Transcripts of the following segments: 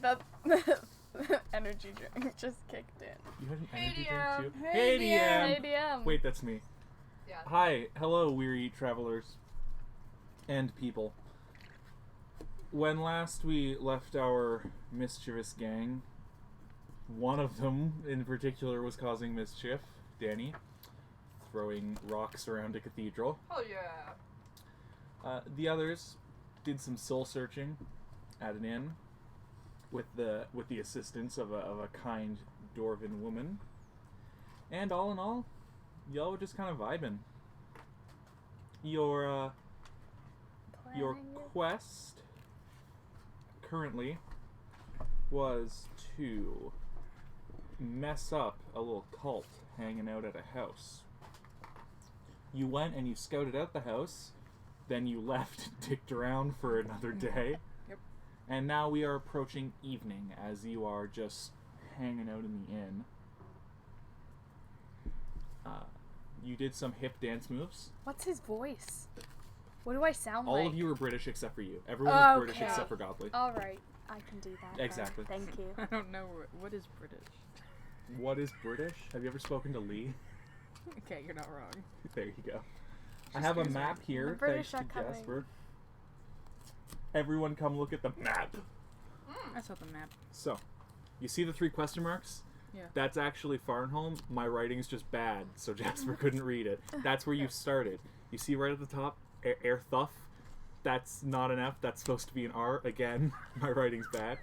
think that energy drink just kicked in. You had an energy HeyDM. drink too? HeyDM. HeyDM. HeyDM. Wait, that's me. Yeah. Hi, hello, weary travelers and people. When last we left our mischievous gang, one of them in particular was causing mischief, Danny, throwing rocks around a cathedral. Oh yeah. The others did some soul searching at an inn with the assistance of a kind dwarven woman, and all in all, y'all were just kind of vibing. Your quest currently was to mess up a little cult hanging out at a house. You went and you scouted out the house, then you left and dicked around for another day. Yep. And now we are approaching evening as you are just hanging out in the inn. You did some hip dance moves. What's his voice? What do I sound All like? of you were British except for you. Everyone was British Okay. except for Godly. Alright, I can do that. then. Exactly. Thank you. I don't know what is British. What is British? Have you ever spoken to Lee? Okay, you're not wrong. There you go. I have a map here, The British thanks to are coming. Jasper. Everyone come look at the map. I saw the map. So, you see the 3 question marks? Yeah. That's actually Farnholm. My writing's just bad, so Jasper couldn't read it. That's where you started. You see right at the top, Airthuff. That's not an F, that's supposed to be an R. Again, my writing's bad.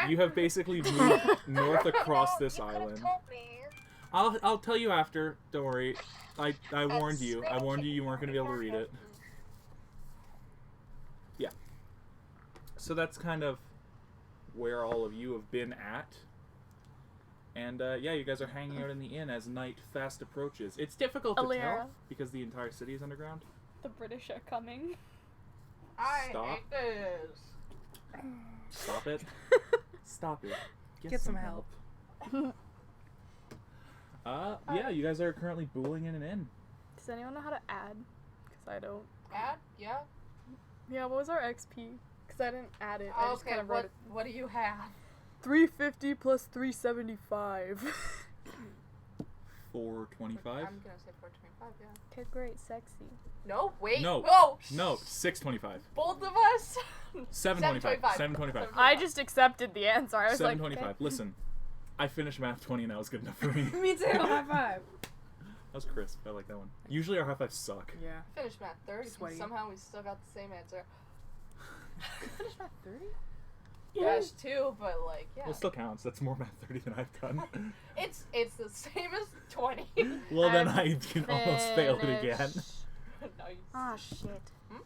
You have basically moved north across this island. I'll tell you after, don't worry. I warned you. I warned you you weren't going to be able to read it. Yeah. So that's kind of where all of you have been at. And yeah, you guys are hanging out in the inn as night fast approaches. It's difficult to Alira. tell because the entire city is underground. The British are coming. I Stop. hate this. Stop it. Stop it. Get some help. Yeah, you guys are currently booling in an inn. Does anyone know how to add? Because I don't. Add? Yeah. Yeah, what was our XP? Because I didn't add it. I just Okay, kind of wrote it. what do you have? 350 plus 375. 425. I'm gonna say 425, yeah. Okay, great. Sexy. No, wait. No. Whoa! No, 625. Both of us? 725. 725. I just accepted the answer. I was like, 725. okay. Listen, I finished math 20 and that was good enough for me. Me too. High five. That was crisp. I like that one. Usually our high fives suck. Yeah. Finished math 30. Sweaty. Somehow we still got the same answer. Finished math 30? Yes, too, but like, yeah. Well, it still counts. That's more math 30 than I've done. It's the same as 20. Well, then I'm I can almost fail it again. Nice. Ah, shit. Hmm?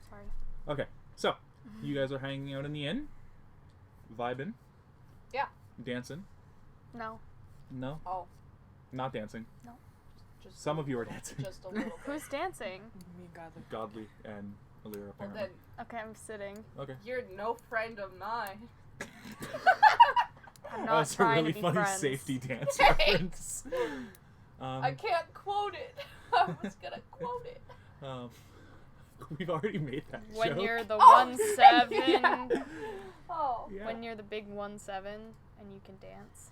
Sorry. Okay, so you guys are hanging out in the inn, vibing. Yeah. Dancing. No. No, Oh, not dancing. just Some of you are dancing. just a little bit. Who's dancing? Me and Godly. Godly and Alira Well, apparently. then Okay, I'm sitting. Okay. you're no friend of mine. I'm That not was a trying really to be funny friends. safety dance Hey! reference. I can't quote it. I was gonna quote it. We've already made that When joke. you're the Oh, 1-7. yeah. Oh. Yeah. When you're the big 1-7 and you can dance.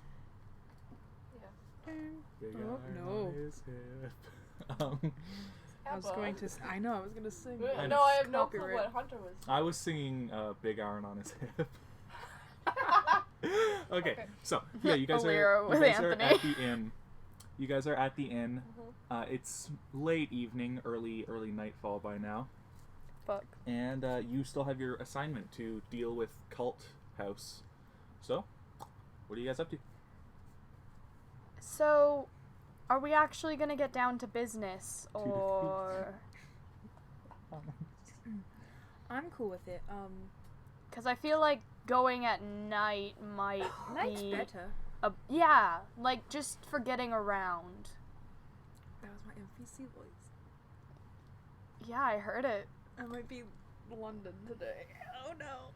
Big Oh, iron no. on his hip. I was going to. I know. I was gonna sing. I know. No, I have no clue Copyright. what Hunter was. I was singing Big Iron on his hip. Okay, so yeah, you guys Alira are with you guys are Anthony. at the inn. You guys are at the inn. Mhm. It's late evening, early nightfall by now, Fuck. and you still have your assignment to deal with Cult House. So, what are you guys up to? So, are we actually gonna get down to business, or? I'm cool with it. Because I feel like going at night might Night's be better. yeah, like just for getting around. That was my NPC voice. Yeah, I heard it. I might be London today. Oh no.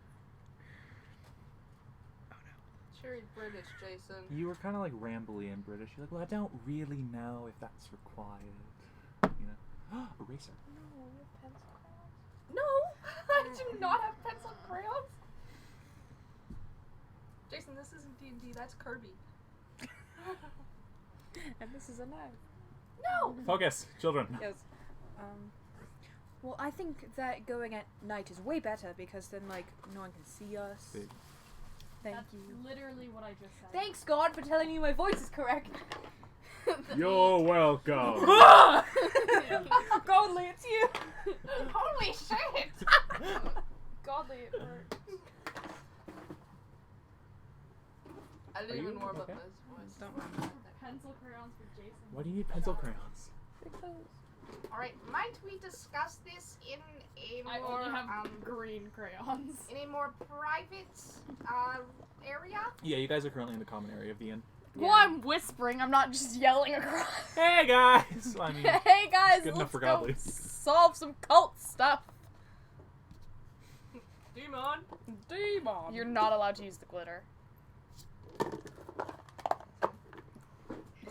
Sure, he's British, Jason. You were kind of like rambly and British. You're like, well, I don't really know if that's required. You know, eraser. No, pencil crayons. No, I do not have pencil crayons. Jason, this isn't D&D. That's Kirby. And this is a knife. No. Focus, children. Yes. Well, I think that going at night is way better because then, like, no one can see us. Big. Thank That's you. literally what I just said. Thanks, God, for telling me my voice is correct. You're welcome. Godly, it's you. Holy shit! Godly, it worked. I didn't Are even you warm up okay? this voice. Don't mind. Pencil crayons for Jason. Why do you need pencil crayons? Alright, might we discuss this in a I more only have green crayons. in a more private area? Yeah, you guys are currently in the common area of the inn. Well, I'm whispering. I'm not just yelling across. Hey guys! I mean, Hey guys, good enough let's for go Godly. solve some cult stuff. Demon! Demon. You're not allowed to use the glitter.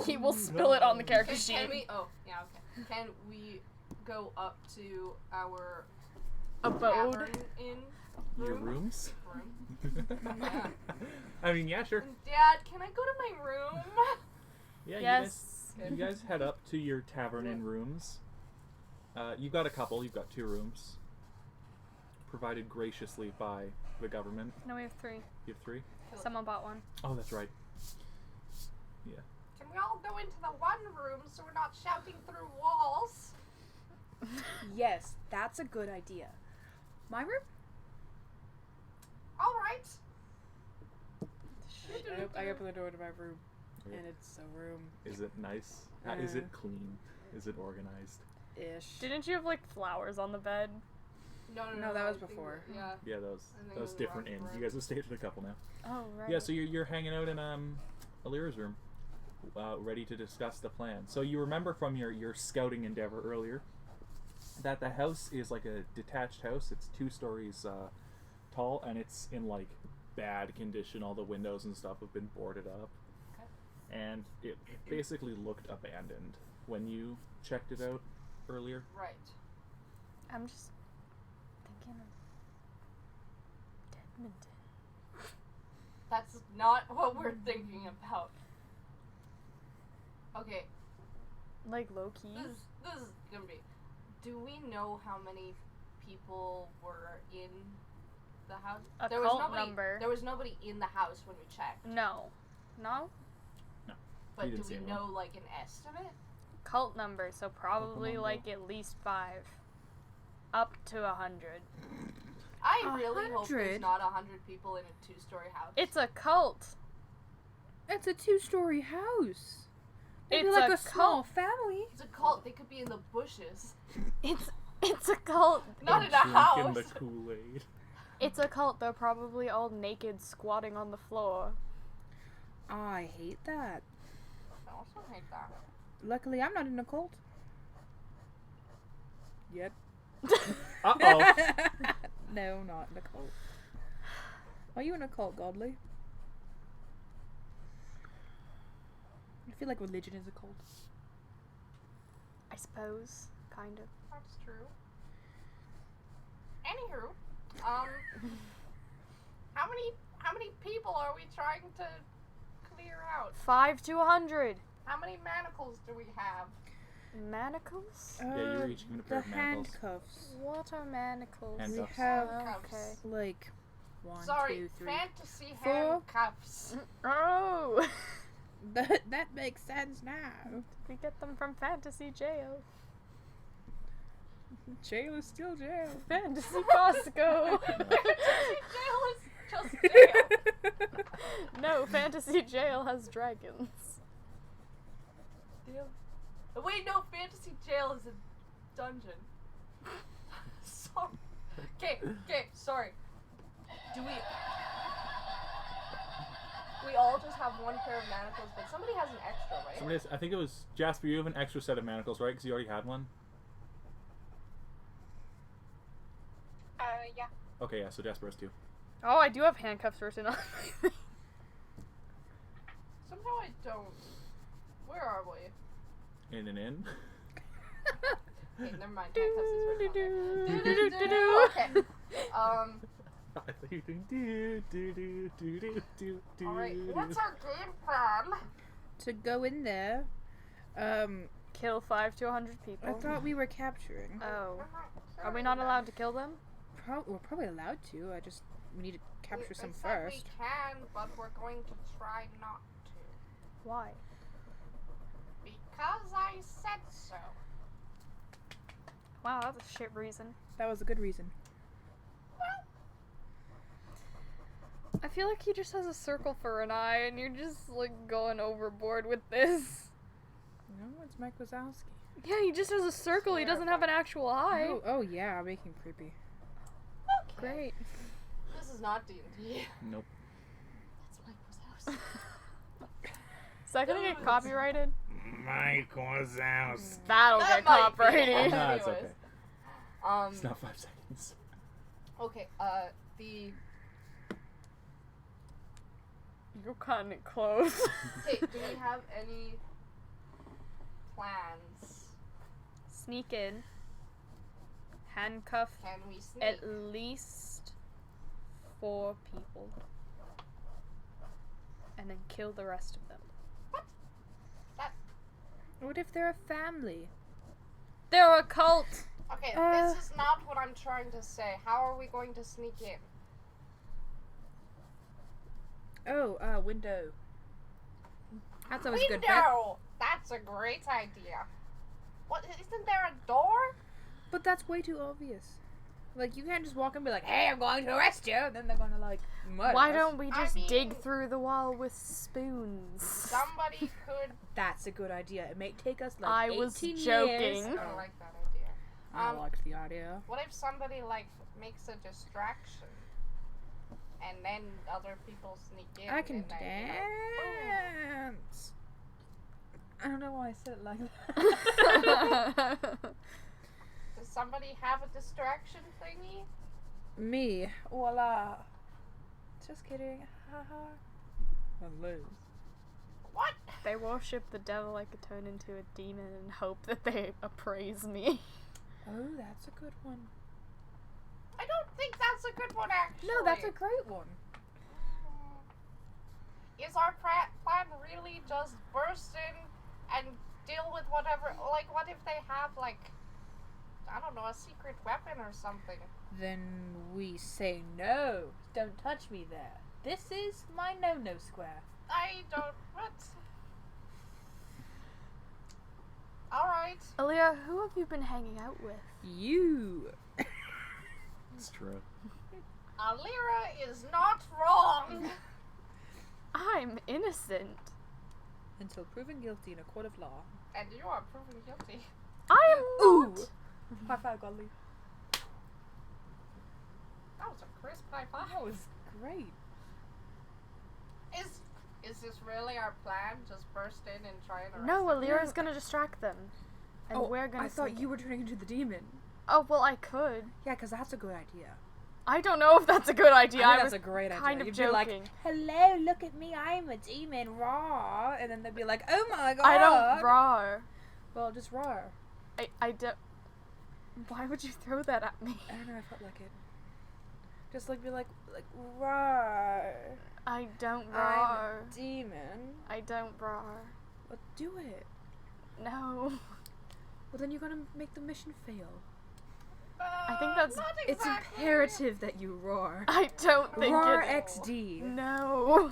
He will spill it on the character sheet. Can we? Oh, yeah, okay. Can we go up to our Abode. tavern inn your room? rooms? Yeah. I mean, yeah, sure. Dad, can I go to my room? Yeah, Yes. you guys head up to your tavern inn rooms. You've got a couple. You've got 2 rooms. Provided graciously by the government. No, we have 3. You have 3? Someone bought one. Oh, that's right. Yeah. Can we all go into the one room so we're not shouting through walls? Yes, that's a good idea. My room? Alright. I open the door to my room, Yeah. and it's a room Is it nice? Is it clean? Is it organized? ish. Didn't you have like flowers on the bed? No, that was I think before. Yeah. Yeah, I think it those was different around inns. the You guys have stayed in a couple now. Oh right. Yeah, so you're hanging out in Alira's room, ready to discuss the plan. So you remember from your scouting endeavor earlier that the house is like a detached house. It's 2 stories tall, and it's in like bad condition. All the windows and stuff have been boarded up, and it basically looked abandoned when you checked it out earlier. Right. I'm just thinking of Edmonton. That's not what we're thinking about. Okay, Like low key. this is gonna be. Do we know how many people were in the house? A there cult was nobody, number. There was nobody in the house when we checked. No. No? But You do didn't see we anyone. know like an estimate? Cult number, so probably number. like at least 5. Up to 100. I really hope 100? there's not 100 people in a 2-story house. It's a cult. It's a 2-story house. It'd be It's like a a small cult. family. It's a cult. They could be in the bushes. It's a cult. Not in a Drinking house. the Kool-Aid. It's a cult. They're probably all naked, squatting on the floor. I hate that. I also hate that. Luckily, I'm not in a cult. Yet. Uh-oh. No, not in a cult. Are you in a cult, Godly? I feel like religion is a cult. I suppose, kind of. That's true. Anywho, how many people are we trying to clear out? 5 to 100. How many manacles do we have? Manacles? Yeah, you were each given a pair The of manacles. handcuffs. What are manacles? And We Handcuffs. have Okay. like 1, Sorry, 2, 3. fantasy 4. handcuffs. Oh! That makes sense now. We get them from Fantasy Jail. Jail is still jail. Fantasy Costco. Fantasy jail is just jail. No, Fantasy Jail has dragons. Deal. Wait, no, fantasy jail is a dungeon. Sorry. Okay, sorry. Do we all just have one pair of manacles, but somebody has an extra, right? I think it was Jasper. You have an extra set of manacles, right? Because you already had one. Yeah. Okay, yeah. So Jasper has 2. Oh, I do have handcuffs written on my thing. Somehow I don't. Where are we? In an inn. Okay, never mind. Handcuffs is written on there. Do-do-do-do-do. Okay. I thought you were doing do do do do do do do. Alright, what's our game plan? To go in there, Kill 5 to 100 people. I thought we were capturing. Oh. Are we not allowed to kill them? We're probably allowed to. We need to capture some We said first. we can, but we're going to try not to. Why? Because I said so. Wow, that's a shit reason. That was a good reason. I feel like he just has a circle for an eye, and you're just, like, going overboard with this. No, it's Mike Wazowski. Yeah, he just has a circle. He doesn't have an actual eye. Oh yeah, make him creepy. Okay. Great. This is not D&D. Nope. That's Mike Wazowski. Is that gonna get copyrighted? Mike Wazowski. That'll That get might be. copyrighted. Nah, it's Anyways. okay. It's not 5 seconds. Okay, the... You're kinda close. Hey, do we have any plans? Sneak in. Handcuff Can we sneak? at least 4 people. And then kill the rest of them. What if they're a family? They're a cult! Okay, this is not what I'm trying to say. How are we going to sneak in? Oh, window. That's always a good bet. Window! That's a great idea. What, isn't there a door? But that's way too obvious. Like, you can't just walk and be like, hey, I'm going to arrest you, and then they're gonna, like, murder Why us. don't we just dig mean- through the wall with spoons? Somebody could... That's a good idea. It may take us, like, I 18 was years. joking. I don't like that idea. I liked the idea. What if somebody, like, makes a distraction? And then other people sneak in? I can and then, you know, boom. dance. I don't know why I said it like that. Does somebody have a distraction thingy? Me. Voila. Just kidding. Haha. Hello. What? They worship the devil. I could turn into a demon and hope that they appraise me. Oh, that's a good one. I don't think that's a good one, actually. No, that's a great one. Is our plan really just burst in and deal with whatever? Like, what if they have, like, I don't know, a secret weapon or something? Then we say no. Don't touch me there. This is my no-no square. I don't. What? Alright. Aaliyah, who have you been hanging out with? You. It's true. Alira is not wrong. I'm innocent. Until proven guilty in a court of law. And you are proven guilty. I am not. High five, Godly. That was a crisp high five. That was great. Is this really our plan? Just burst in and try and arrest No, them? Alira's gonna distract them. And we're gonna I thought sneak you in. were turning into the demon. Oh, well, I could. Yeah, because that's a good idea. I don't know if that's a good idea. I I think was that's a great idea. kind of You'd joking. be like, hello, look at me, I'm a demon, raw. And then they'd be like, oh my god. I don't roar. Well, just raw. I don't. Why would you throw that at me? I don't know, I felt like it. Just like, be like, raw. I don't I'm roar. a demon. I don't roar. Well, do it. No. Well, then you're gonna make the mission fail. I think that's- not It's exactly. imperative that you roar. I don't think Roar it. XD. No.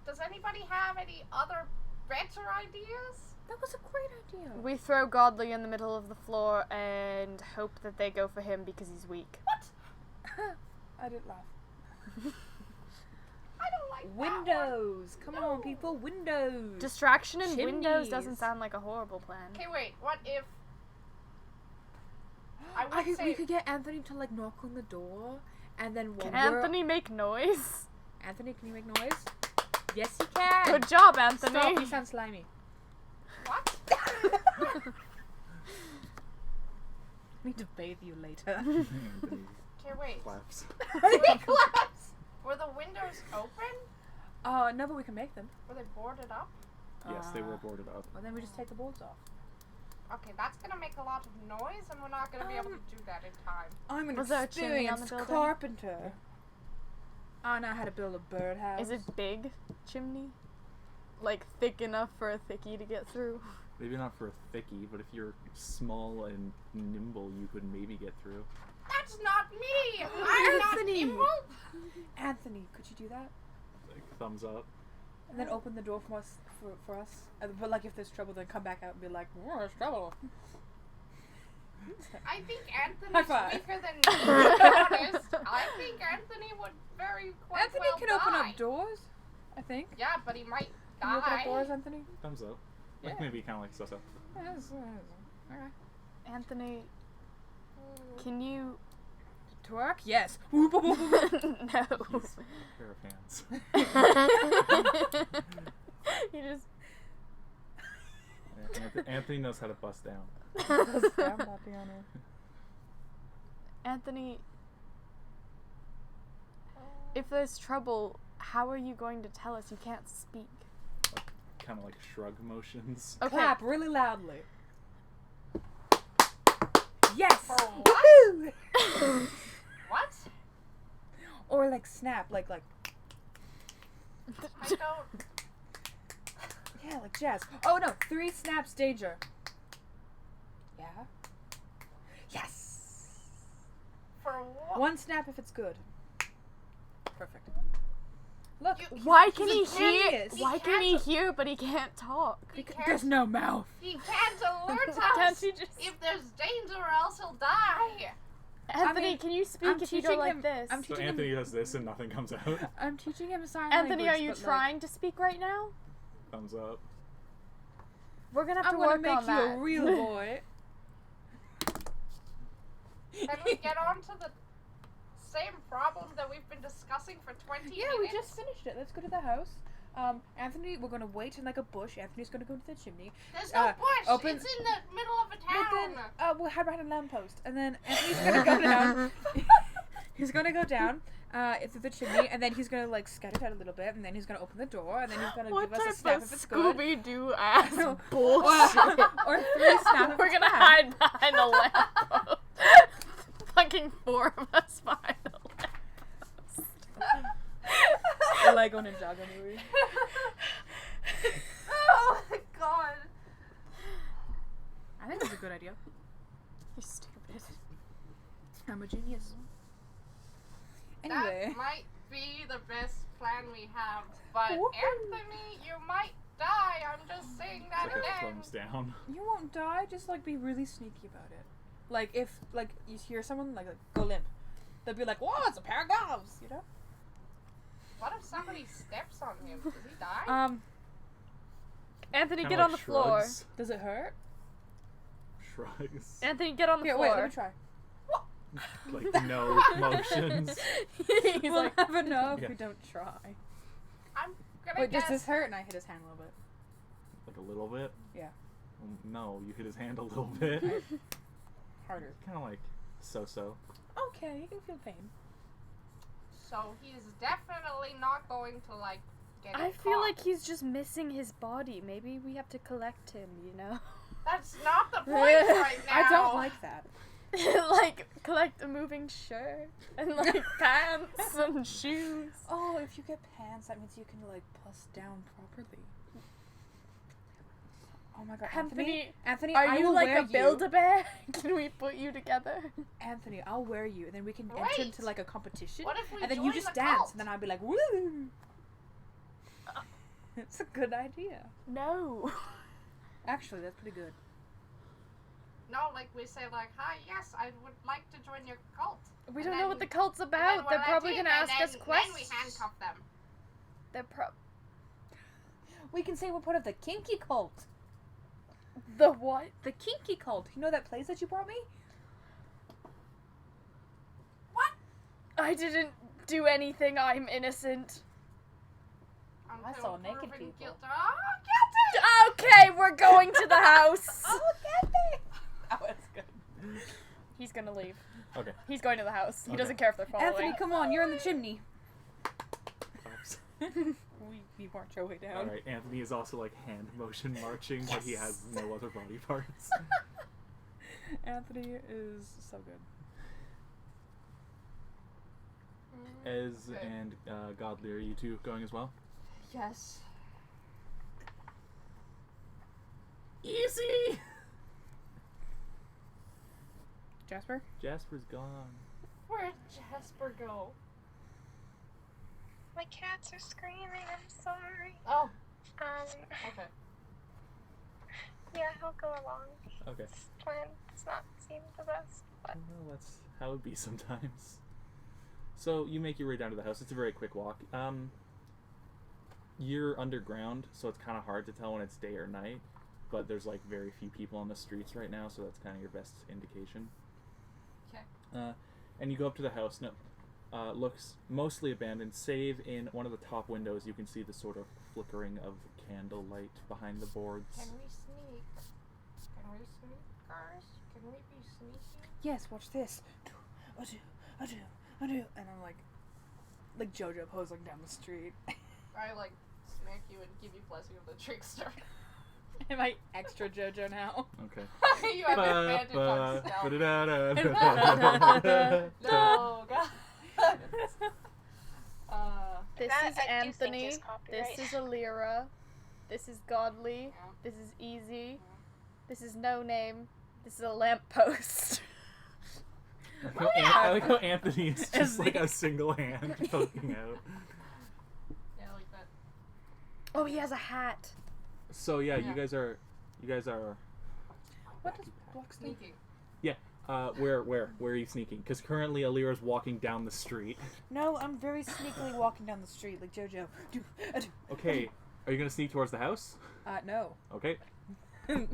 Does anybody have any other better ideas? That was a great idea. We throw Godly in the middle of the floor and hope that they go for him because he's weak. What? I didn't laugh. I don't like that one. Windows! Come No. on, people, windows! Distraction in Windows Chimneys. doesn't sound like a horrible plan. Okay, wait. What if? I would we say could get Anthony to like knock on the door, and then Can while Anthony make noise? Anthony, can you make noise? Yes, he can. Good job, Anthony. Stop! You sound slimy. what? Need to bathe you later. Okay, wait. Claps. Claps. Were the windows open? No, but we can make them. Were they boarded up? Yes, they were boarded up. Well, then we just take the boards off. Okay, that's gonna make a lot of noise, and we're not gonna be able to do that in time. I'm an Was there a chimney on the experienced building? carpenter. I know how to build a birdhouse. Is it big chimney? Like thick enough for a thickie to get through? Maybe not for a thickie, but if you're small and nimble, you could maybe get through. That's not me! I'm not Anthony! nimble! Anthony, could you do that? Like, thumbs up. And then open the door for us. For us. But like, if there's trouble, then come back out and be like, "Oh, there's trouble." I think High Anthony's five. weaker than me, to be honest. I think Anthony would quite Anthony well can die. open up doors. I think. Yeah, but he might Can you open up die. doors, Anthony? Thumbs up. Like, Yeah. maybe kind of like so-so. Okay. Anthony, can you... Twerk? Yes. No. He's a pair of hands. You just... Yeah, Anthony knows how to bust down. Anthony, if there's trouble, how are you going to tell us? You can't speak. Kind of like shrug motions. Okay. Clap really loudly. Yes. For what? Woohoo! What? Or like snap, like I don't. yeah, like jazz. Oh no, 3 snaps danger. Yeah. Yes. For what? 1 snap if it's good. Perfect. Look, Why can he he's a hear? genius. Why can he hear but he can't talk? because can't- there's no mouth. He can't alert us Can't he just... if there's danger or else he'll die. Anthony, mean, can you speak I'm if you go teaching like him- this? I'm So teaching Anthony him. does this and nothing comes out. I'm teaching him sign Anthony, language. are you but, like, trying to speak right now? Thumbs up. We're gonna have I'm to gonna work make on you that. a real boy. Can we get on to the same problem that we've been discussing for 20 Yeah, minutes? we just finished it. Let's go to the house. Anthony, we're gonna wait in like a bush. Anthony's gonna go to the chimney. There's no bush. open- It's in the middle of a But town. then, we'll have behind a lamppost, and then Anthony's gonna go down. He's gonna go down, through the chimney, and then he's gonna like scout it out a little bit, and then he's gonna open the door, and then he's gonna What give us a type snap of if it's good. Scooby-Doo ass Or bullshit? 3 snap if We're it's gonna bad. hide behind a lamppost. Fucking 4 of us behind a lamppost. The Lego Ninjago movie. Oh my god. I think it's a good idea. You're stupid. I'm a genius. Anyway. That might be the best plan we have, but Woohoo. Anthony, you might die. I'm just saying that It's like a again. thumbs down. You won't die, just like be really sneaky about it. Like if like you hear someone like go limp, they'll be like, "Whoa, it's a pair of gloves," you know? What if somebody steps on him? Does he die? Anthony, Kinda get like on the floor. shrugs. Does it hurt? Shrugs. Anthony, get on the Here, floor. wait, let me try. Like no motions. He's We'll like, never know if Yeah. we don't try. I'm gonna Wait, does guess. this hurt? And I hit his hand a little bit. Like a little bit? Yeah. No, you hit his hand a little bit. Harder. Kind of like so-so. Okay, you can feel pain. So he's definitely not going to like get. I feel caught. like he's just missing his body. Maybe we have to collect him, you know? That's not the point right now. I don't like that. Like, collect a moving shirt and, like, pants and shoes. Oh, if you get pants, that means you can like bust down properly. Oh my god, Anthony! Anthony, Are I you will like wear a Build-A-Bear? Can we put you together? Anthony, I'll wear you, and then we can enter Wait. into like a competition. What if we and then join you just the dance, cult? and then I'll be like, woo! It's a good idea. No. Actually, that's pretty good. No, like we say, like, hi, yes, I would like to join your cult. We And don't know what the then- cult's And then about. They're we're probably let gonna in, ask and us then questions. we handcuff them. They're We can say we're part of the kinky cult. The what? The kinky cult. You know that place that you brought me? What? I didn't do anything. I'm innocent. I Until saw naked proven people. guilty. Oh, guilty! Okay, we're going to the house. Oh, get me! That was good. He's gonna leave. Okay. He's going to the house. He Okay. doesn't care if they're following. Anthony, come on, you're in the chimney. Oops. we march our way down. All right, Anthony is also like hand motion marching, but he has no other body parts. Anthony is so good. Ez and Godly, are you two going as well? Yes. Easy! Jasper? Jasper's gone. Where'd Jasper go? My cats are screaming. I'm sorry. Oh, Okay. Yeah, he'll go along. Okay. This plan does not seem the best, but Well, that's how it be sometimes. So you make your way down to the house. It's a very quick walk. You're underground, so it's kind of hard to tell when it's day or night. But there's like very few people on the streets right now, so that's kind of your best indication. okay. And you go up to the house. No, looks mostly abandoned, save in one of the top windows. You can see the sort of flickering of candlelight behind the boards. Can we sneak? Can we sneak, guys? Can we be sneaky? Yes, watch this. I do. And I'm like JoJo posing down the street. I like smack you and give you blessing of the trickster. Am I extra JoJo now? Okay. You have advantage on stealth. Ba-da-da-da-da-da-da-da-da. No, God. This That is I do think Anthony. is copyright. This is Alira. This is Godly. Yeah. This is Easy. This is No Name. This is a lamppost. I like how Anthony is just Is like he- a single hand poking out. Yeah, like that. Oh, he has a hat. So yeah, Yeah. you guys are What does blocks do? Sneaking. where are you sneaking? Because currently Alira's walking down the street. No, I'm very sneakily walking down the street like JoJo. Okay, are you gonna sneak towards the house? No. Okay, I'm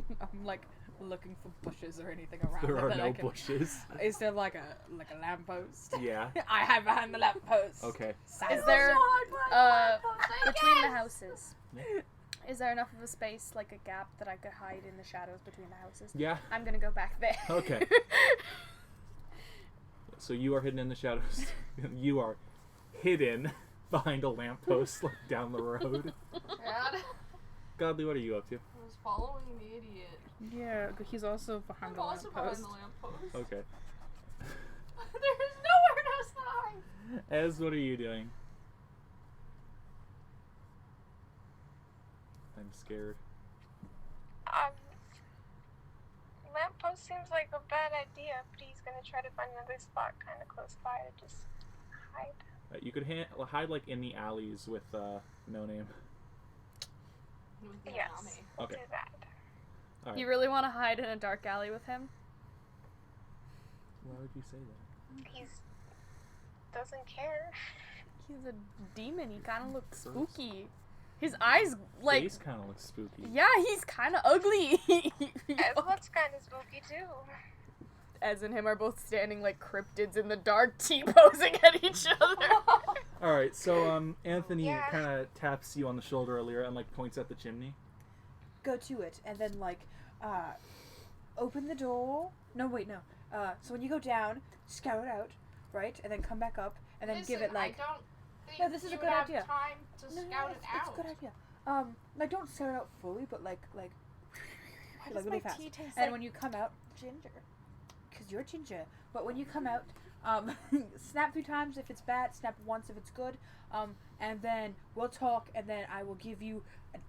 like looking for bushes or anything around there it are that I no can... bushes. Is there like a lamppost? Yeah. I hide behind the lamppost. Okay. Is there, between the houses, is there enough of a space, like a gap, that I could hide in the shadows between the houses? Yeah. I'm gonna go back there. Okay. So you are hidden in the shadows. You are hidden behind a lamppost, like down the road. Dad, Godly, what are you up to? I was following the idiot. Yeah, he's also behind I'm the also behind lamppost. the lamppost. Okay. There's nowhere to hide. Ez, what are you doing? I'm scared. Lamppost seems like a bad idea, but he's gonna try to find another spot kind of close by to just hide. You could hide like in the alleys with No Name. With the Yes, Nami. we'll Okay. do that. All right. You really want to hide in a dark alley with him? Why would you say that? He doesn't care. He's a demon. He kind of looks spooky. His eyes, like, Face kind of looks spooky. yeah, he's kind of ugly. It looks kind of spooky too. Ez and him are both standing like cryptids in the dark, T-posing at each other. All right. So Anthony Yeah. kind of taps you on the shoulder earlier and like points at the chimney. Go to it, and then like, open the door. No, wait, no. So when you go down, scout it out, right, and then come back up, and then give it like. I don't think No, this is a you good have idea. time to scout it it's out. a good idea. Like don't scout it out fully, but like Why like really fast. tea taste And when you come out, ginger? because you're ginger. But when you come out, snap 3 times if it's bad, snap once if it's good, and then we'll talk, and then I will give you an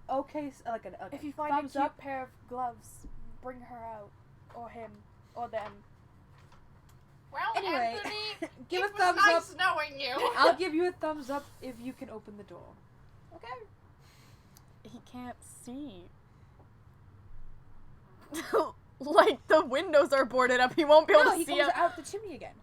If you find a thumbs cute up. pair of gloves, bring her out, or him, or them. Well, Anyway, Anthony, give it a was thumbs nice up. knowing you. I'll give you a thumbs up if you can open the door. Okay. He can't see. Like the windows are boarded up. He won't be able No, to he see comes out. out the chimney again.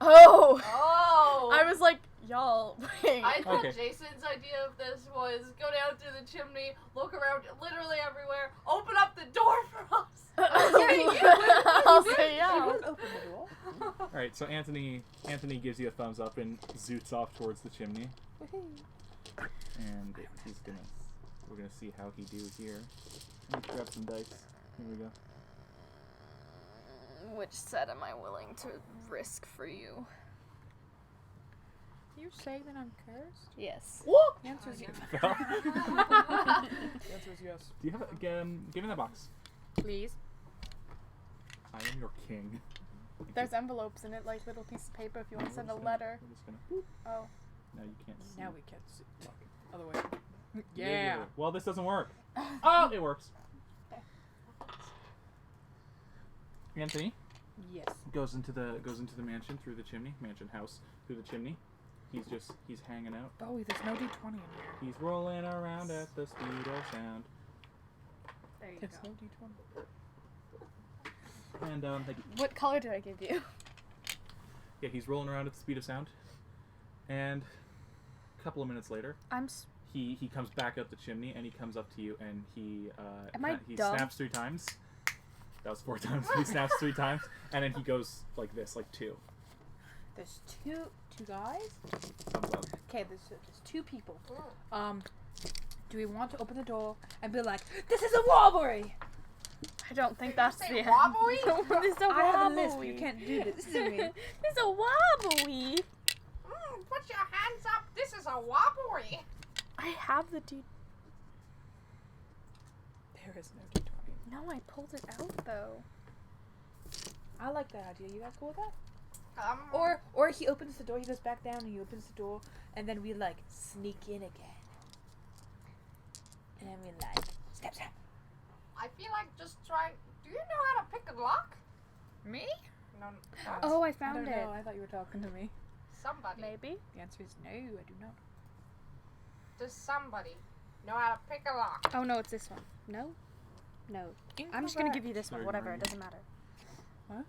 Oh. Oh. I was like, y'all. Wait. I thought Okay. Jason's idea of this was go down to the chimney, look around literally everywhere, open up the door for us. I'll say He yeah. will open the door. All right. So Anthony gives you a thumbs up and zoots off towards the chimney, and we're gonna see how he do here. Let me grab some dice. Here we go. Which set am I willing to risk for you? You say that I'm cursed? Yes. The answer is yes. Well, The answer is yes. do you have give me that box. Please. I am your king. There's envelopes in it, like little pieces of paper if you want to send a letter. We're just gonna. Boop. Oh. No, you can't see. Now we can't see. Other way. Yeah. Well, this doesn't work. Oh, it works. Anthony Yes. goes into the mansion through the chimney, house through the chimney. He's hanging out. Bowie, there's no D20 in here. He's rolling around at the speed of sound. There you There's go. no D20. And What color did I give you? yeah, he's rolling around at the speed of sound. And a couple of minutes later, he comes back up the chimney and he comes up to you and he dumb? snaps 3 times. That was 4 times. He snaps 3 times and then he goes like this, like 2. There's two guys? Thumbs up. Okay, there's 2 people. Do we want to open the door and be like, this is a robbery? I don't think Did you that's say the wobbly? It's a I have a wobbly. lisp. You can't do this to me. It's a wobbly. Put your hands up. This is a wobbly. I have the D. There is no D20. No, I pulled it out though. I like that idea. You guys cool with that? Or Or he opens the door, he goes back down and he opens the door, and then we like sneak in again. And then we like step. I feel like just try. Do you know how to pick a lock? Me? No. Oh, I I found don't it. know. I thought you were talking to me. Somebody. Maybe. The answer is no, I do not. Does somebody know how to pick a lock? Oh no, it's this one. No. I'm just gonna give you this one. Sorry, Whatever. It Maria. doesn't matter.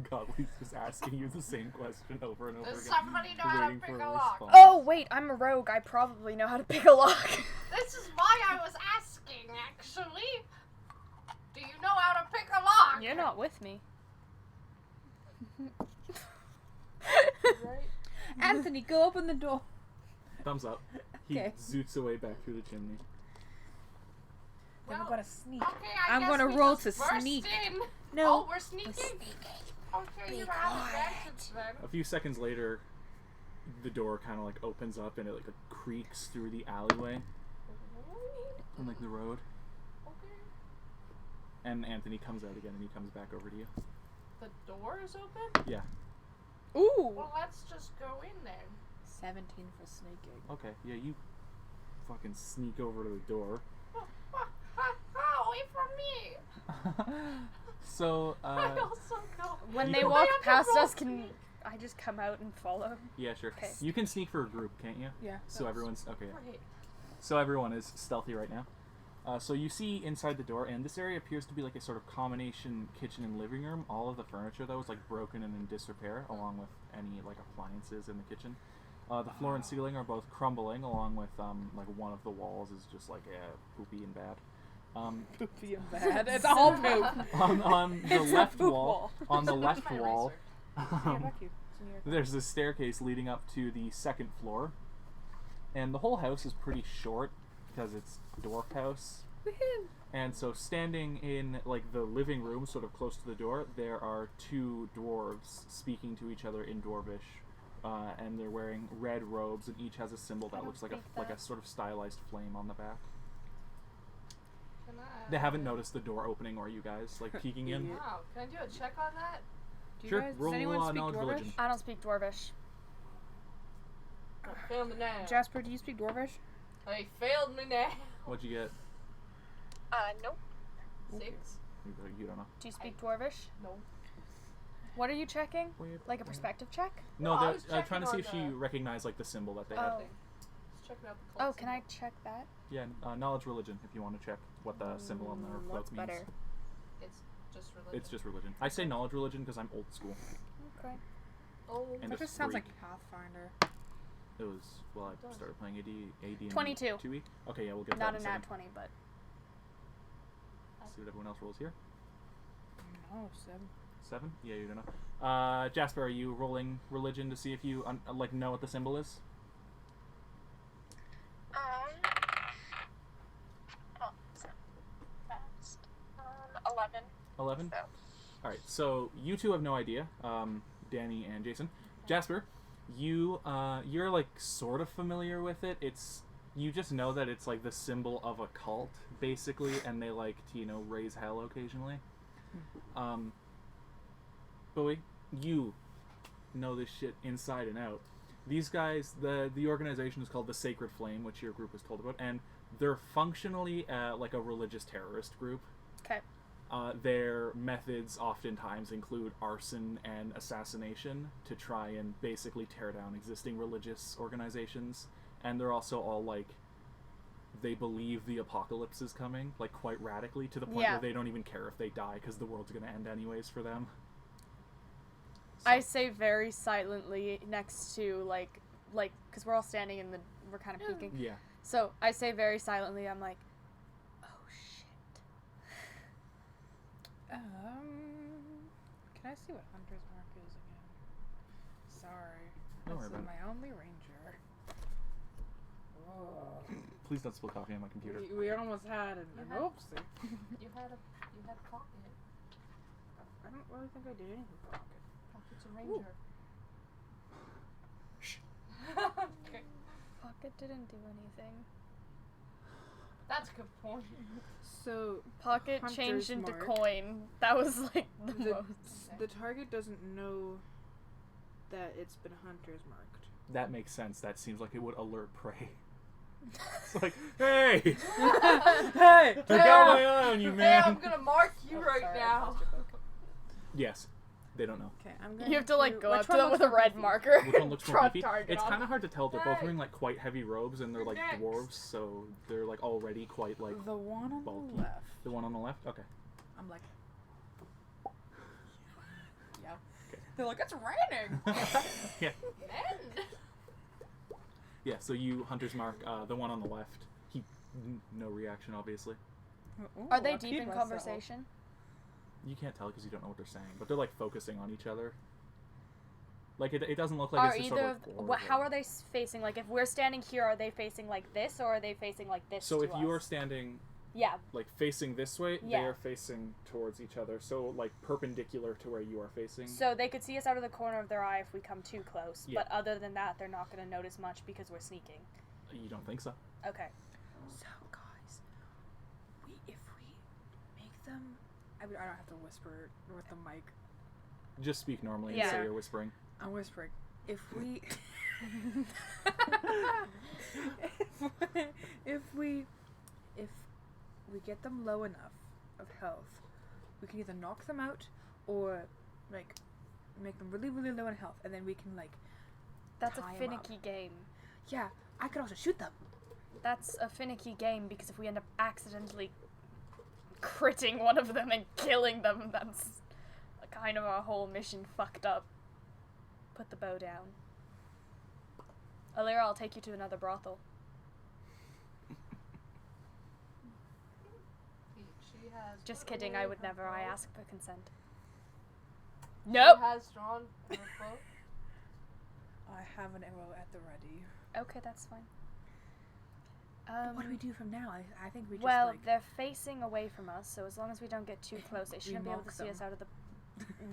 Godly's just asking you the same question over and over Does again. somebody know how to waiting pick for a a lock? response. Oh wait, I'm a rogue. I probably know how to pick a lock. This is why I was asking, actually. Do you know how to pick a lock? You're not with me. Right? Anthony, go open the door. Thumbs up. He Okay. zoots away back through the chimney. Then we're Well, gonna sneak. Okay, I'm guess gonna we roll just to burst sneak. In. No. Oh, we're sneaking? Okay, Be you have quiet. advantage then. A few seconds later, the door kind of like opens up and it like creaks through the alleyway on like the road. Okay. And Anthony comes out again and he comes back over to you. The door is open? Yeah. Ooh. Well, let's just go in then. 17 for sneaking. Okay. Yeah, you fucking sneak over to the door. Away from me! So, I also know. When You they can- walk I have to past roll us, can sneak. I just come out and follow? yeah, sure. Okay. You can sneak for a group, can't you? Yeah. So everyone's okay. Yeah. Great. So everyone is stealthy right now. So you see inside the door, and this area appears to be like a sort of combination kitchen and living room. All of the furniture, though, is like broken and in disrepair, along with any like appliances in the kitchen. The floor and ceiling are both crumbling, along with like one of the walls is just like poopy and bad. Poopy and bad. It's all poop. On the It's a left poop wall, on the left My wall, eraser. Back you. It's in your- there's a staircase leading up to the 2nd floor, and the whole house is pretty short because it's dwarf house. Woohoo. And so standing in like the living room, sort of close to the door, there are 2 dwarves speaking to each other in dwarvish, and they're wearing red robes, and each has a symbol that don't looks like speak a that. sort of stylized flame on the back. Can I, They haven't noticed the door opening or you guys like peeking in. Idiot. Wow, can I do a check on that? Do you Sure, guys, roll does anyone speak knowledge Dwarvish? religion. I don't speak Dwarvish. I failed me now. Jasper, do you speak Dwarvish? I failed me now. What'd you get? Nope. 6. You don't know. Do you speak Dwarvish? No. What are you checking? Like a perspective check? No, No, I they're was trying to see checking if on she recognized like the symbol that they Oh. had. Just checking out the clock. Oh, can I check that? Yeah, knowledge religion if you want to check what the symbol on their cloak What's means. better? It's just religion. It's just religion. I say knowledge religion because I'm old school. Okay. Oh, And That a just sounds freak. like Pathfinder. It was well, I started playing AD 22. 2 week. Okay, yeah, we'll get Not that a in a nat second. 20, but See what everyone else rolls here. No, 7. 7? Yeah, you don't know. Jasper, are you rolling religion to see if you like know what the symbol is? Oh, so fast. 11. 11. So. All right, so you two have no idea, Danny and Jason. Jasper, You're like sort of familiar with it. You just know that it's like the symbol of a cult, basically, and they like to, raise hell occasionally. Bowie, you know this shit inside and out. These guys, the organization is called the Sacred Flame, which your group was told about, and they're functionally like a religious terrorist group. Okay. Their methods oftentimes include arson and assassination to try and basically tear down existing religious organizations. And they're also all like, they believe the apocalypse is coming, like quite radically, to the point where they don't even care if they die because the world's going to end anyways for them. So. I say very silently next to like, because we're all standing we're kind of peeking. Yeah. So I say very silently, I'm like, oh shit. Can I see what Hunter's Mark is again? Sorry. Don't worry This is about my only ranger. Whoa. Please don't spill coffee on my computer. We almost had an oopsie. You had pocket. I don't really think I did anything with pocket. Pocket's a ranger. Shh. Okay. Pocket didn't do anything. That's a good point. So Pocket Hunter's changed into Mark. coin. That was like the most. The target doesn't know that it's been Hunter's marked. That makes sense. That seems like it would alert prey. It's like, hey! Hey! I got my eye on you, Hey, man! I'm gonna mark you right sorry, I now. pressed your book. Yes. They don't know. Okay, I'm going You have to like go which up to one them with looks a red more marker. Which one looks more Draw beefy? target It's on. kind of hard to tell. They're both Hey. wearing like quite heavy robes, and they're like Next. dwarves, so they're like already quite like beefy? The one on bulky. the left. The one on the left? Okay. I'm like, yeah. Okay. They're like, it's raining. Yeah. Men. Yeah, so you, Hunter's Mark, the one on the left, no reaction, obviously. Ooh, Are they I'll deep keep in myself. conversation? You can't tell because you don't know what they're saying, but they're like focusing on each other. Like it doesn't look like Are it's just either sort of of like how are they facing? Like if we're standing here, are they facing like this, or are they facing like this? So to if you are us? standing yeah, like facing this way, Yeah. they are facing towards each other. So like perpendicular to where you are facing. so they could see us out of the corner of their eye if we come too close. Yeah. But other than that, they're not going to notice much because we're sneaking. You don't think so? Okay. So, guys, if we make them... I don't have to whisper with the mic. Just speak normally and Yeah. say you're whispering. I'm whispering. If we... if we get them low enough of health, we can either knock them out or, like, make them really, really low in health, and then we can, like... That's a tie 'em finicky game. Yeah, I could also shoot them. That's a finicky game because if we end up accidentally critting one of them and killing them, that's kind of our whole mission fucked up. Put the bow down. Alira, I'll take you to another brothel. She has. Just put kidding, away I would her never. I bow. ask for consent. She Nope! has drawn her bow. I have an arrow at the ready. Okay, that's fine. What do we do from now? I think we just, Well, like... they're facing away from us, so as long as we don't get too close, they shouldn't be able to mock see us them. out of the...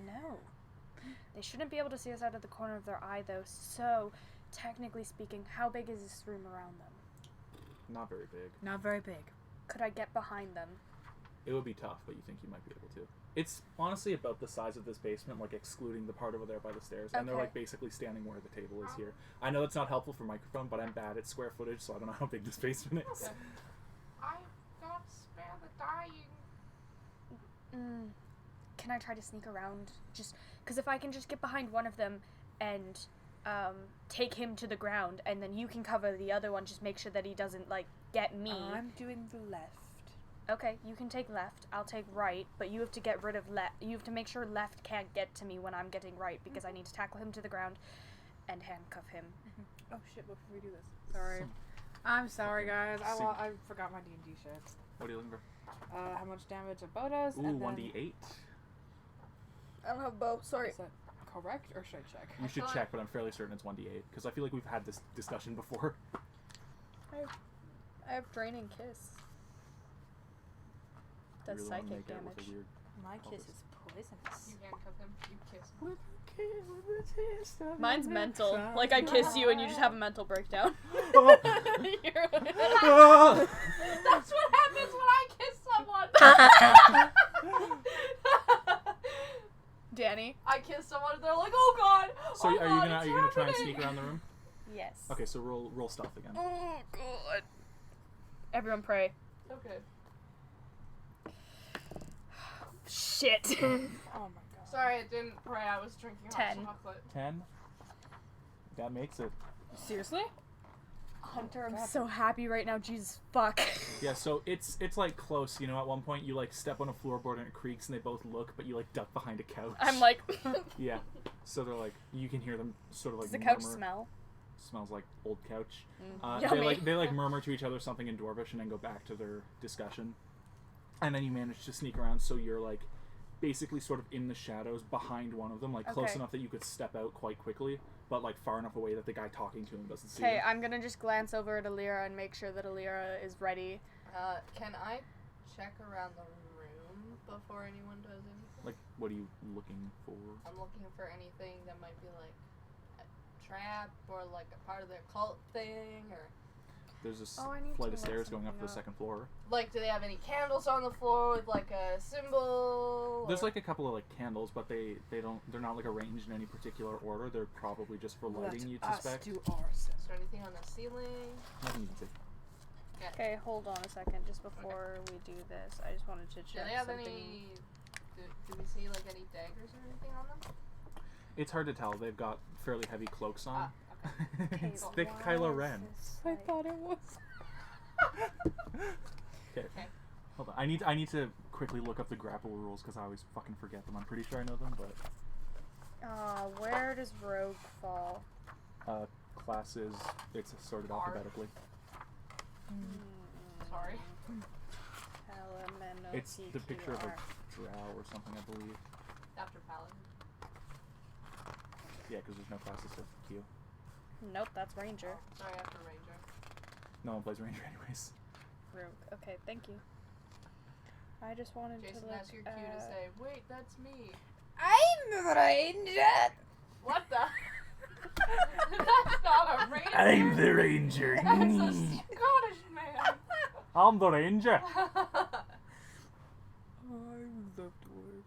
No. They shouldn't be able to see us out of the corner of their eye, though, so, technically speaking, how big is this room around them? Not very big. Not very big. Could I get behind them? It would be tough, but you think you might be able to. It's honestly about the size of this basement, like excluding the part over there by the stairs, and they're Okay. like basically standing where the table is here. I know that's not helpful for microphone, but I'm bad at square footage, so I don't know how big this basement is. Okay. I've got spare the dying. Can I try to sneak around? Just because if I can just get behind one of them and take him to the ground, and then you can cover the other one, just make sure that he doesn't like get me. I'm doing the left. Okay, you can take left. I'll take right, but you have to get rid of left. You have to make sure left can't get to me when I'm getting right because I need to tackle him to the ground and handcuff him. Oh shit, before we do this. Sorry. I'm sorry, guys. I forgot my D&D shit. What are you looking for? How much damage a bow does, Ooh, and then... 1d8. I don't have bow. Sorry. Is that correct, or should I check? You should check, but I'm fairly certain it's 1d8 because I feel like we've had this discussion before. I have draining kiss. You Does really wanna psychic make it with a damage. weird- My All kiss this. is poisonous. You handcuff him. You kiss him. With a kiss, with a taste of Mine's your mental. lips. Like I kiss you and you just have a mental breakdown. Oh. You're like- Ah. That's what happens when I kiss someone. Danny? I kiss someone and they're like, "Oh God!" So oh are God, you gonna it's try and happening." sneak around the room? Yes. Okay, so roll stealth again. Oh god. Everyone pray. Okay. Shit. Oh my god. Sorry, I didn't pray. I was drinking hot 10. chocolate. 10. That makes it. Seriously? Hunter, I'm so happy right now. Jesus fuck. Yeah, so it's like close. You know, at one point you like step on a floorboard and it creaks, and they both look, but you like duck behind a couch. I'm like, Yeah. So they're like, you can hear them sort of like does the couch murmur. smell? Smells like old couch. Yummy. They like murmur to each other something in Dwarvish and then go back to their discussion. And then you manage to sneak around, so you're like basically sort of in the shadows behind one of them, like close Okay. enough that you could step out quite quickly, but like far enough away that the guy talking to him doesn't see Okay, you. I'm gonna just glance over at Alira and make sure that Alira is ready. Can I check around the room before anyone does anything? Like, what are you looking for? I'm looking for anything that might be like a trap or like a part of their cult thing, or There's a Oh, I need flight to of look stairs going up to the something up. second floor. like, do they have any candles on the floor with like a symbol? There's or- like a couple of like candles, but they're not like arranged in any particular order. They're probably just for lighting, you'd suspect. Is there anything on the ceiling? Nothing you can see. Okay, hold on a second, just before we do this. I just wanted to Do check they have something. any? Do we see like any daggers or anything on them? It's hard to tell. They've got fairly heavy cloaks on. Okay. It's cool. thick why Kylo is Ren. this, I like- thought it was. Okay. Okay. Hold on. I need to quickly look up the grapple rules because I always fucking forget them. I'm pretty sure I know them, but Where does rogue fall? classes, it's sorted R. alphabetically. Sorry. Elemental It's the picture of TQR. a drow or something, I believe. After paladin. Yeah, because there's no classes to Q. Nope, that's ranger. Oh, sorry, after ranger. No one plays ranger anyways. Rogue. Okay, thank you. I just wanted Jason, to look that's your cue to at- say, "Wait, that's me." I'm the ranger! What the? That's not a ranger. the ranger. That's a Scottish man. I'm the ranger. I'm the dwarves.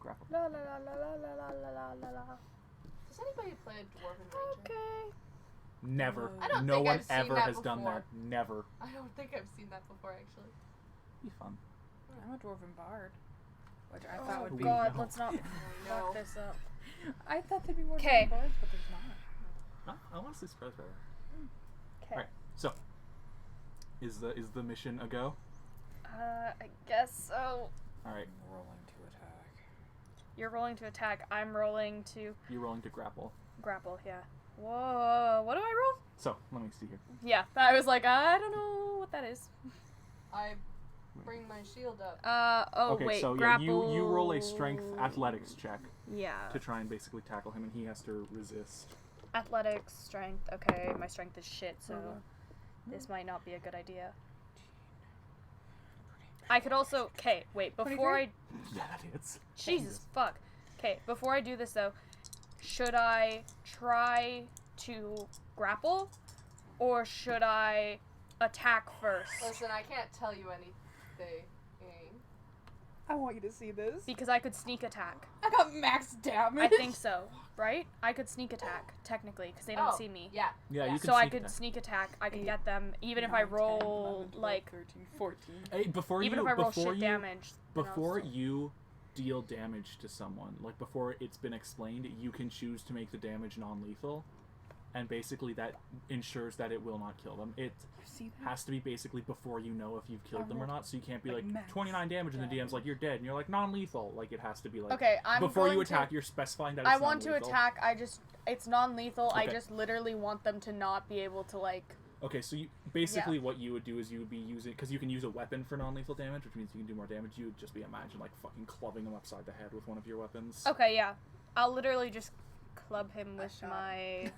Grapple. La la la la la la la la la la. Does anybody play a dwarven ranger? Okay. Never. I don't No think one I've seen ever that has done before. that. Never. I don't think I've seen that before, actually. Be fun. I'm a dwarven bard. Which I Oh thought would be. god, no. let's not No. fuck this up. I thought there'd be more 'Kay. dwarven bards, but there's not. I'm honestly surprised by that. Okay. Alright, so is the mission a go? I guess so. Alright, I'm rolling to attack. You're rolling to attack. I'm rolling to you're rolling to grapple. grapple. Yeah. Whoa. What do I roll? So let me see here. Yeah. I was like, I don't know what that is. I bring my shield up. Oh Okay, wait. so yeah, grapple. you roll a strength athletics check Yeah. to try and basically tackle him, and he has to resist. Athletics, strength. Okay, my strength is shit, so Uh-huh. this might not be a good idea. I could also. Okay, wait. Before I. Yeah, that hits. Jesus fuck. Okay, before I do this though, should I try to grapple, or should I attack first? Listen, I can't tell you anything. I want you to see this. Because I could sneak attack. I got max damage. I think so, right? I could sneak attack technically because they don't Oh, see me. Yeah. Yeah, Yeah. you can So I sneak could attack. sneak attack. I could 8, get them even if 9, I 10, roll 11, 12, like 13, 14. Hey, before even you if I roll before shit you damage. then I'll before still- you deal damage to someone, like before it's been explained, you can choose to make the damage non-lethal, and basically that ensures that it will not kill them. It You see that? has to be basically before you know if you've killed them or not, so you can't be Like like max 29 damage and the DM's damage. like you're dead and you're like non-lethal. Like it has to be like Okay, I'm before you going to- attack, you're specifying that it's I want to non-lethal. attack. It's non-lethal. I Okay. just literally want them to not be able to like. Okay, so you basically what you would do is you would be using, because you can use a weapon for non-lethal damage, which means you can do more damage. You would just be imagine like fucking clubbing them upside the head with one of your weapons. Okay, yeah, I'll literally just club him with shot. my.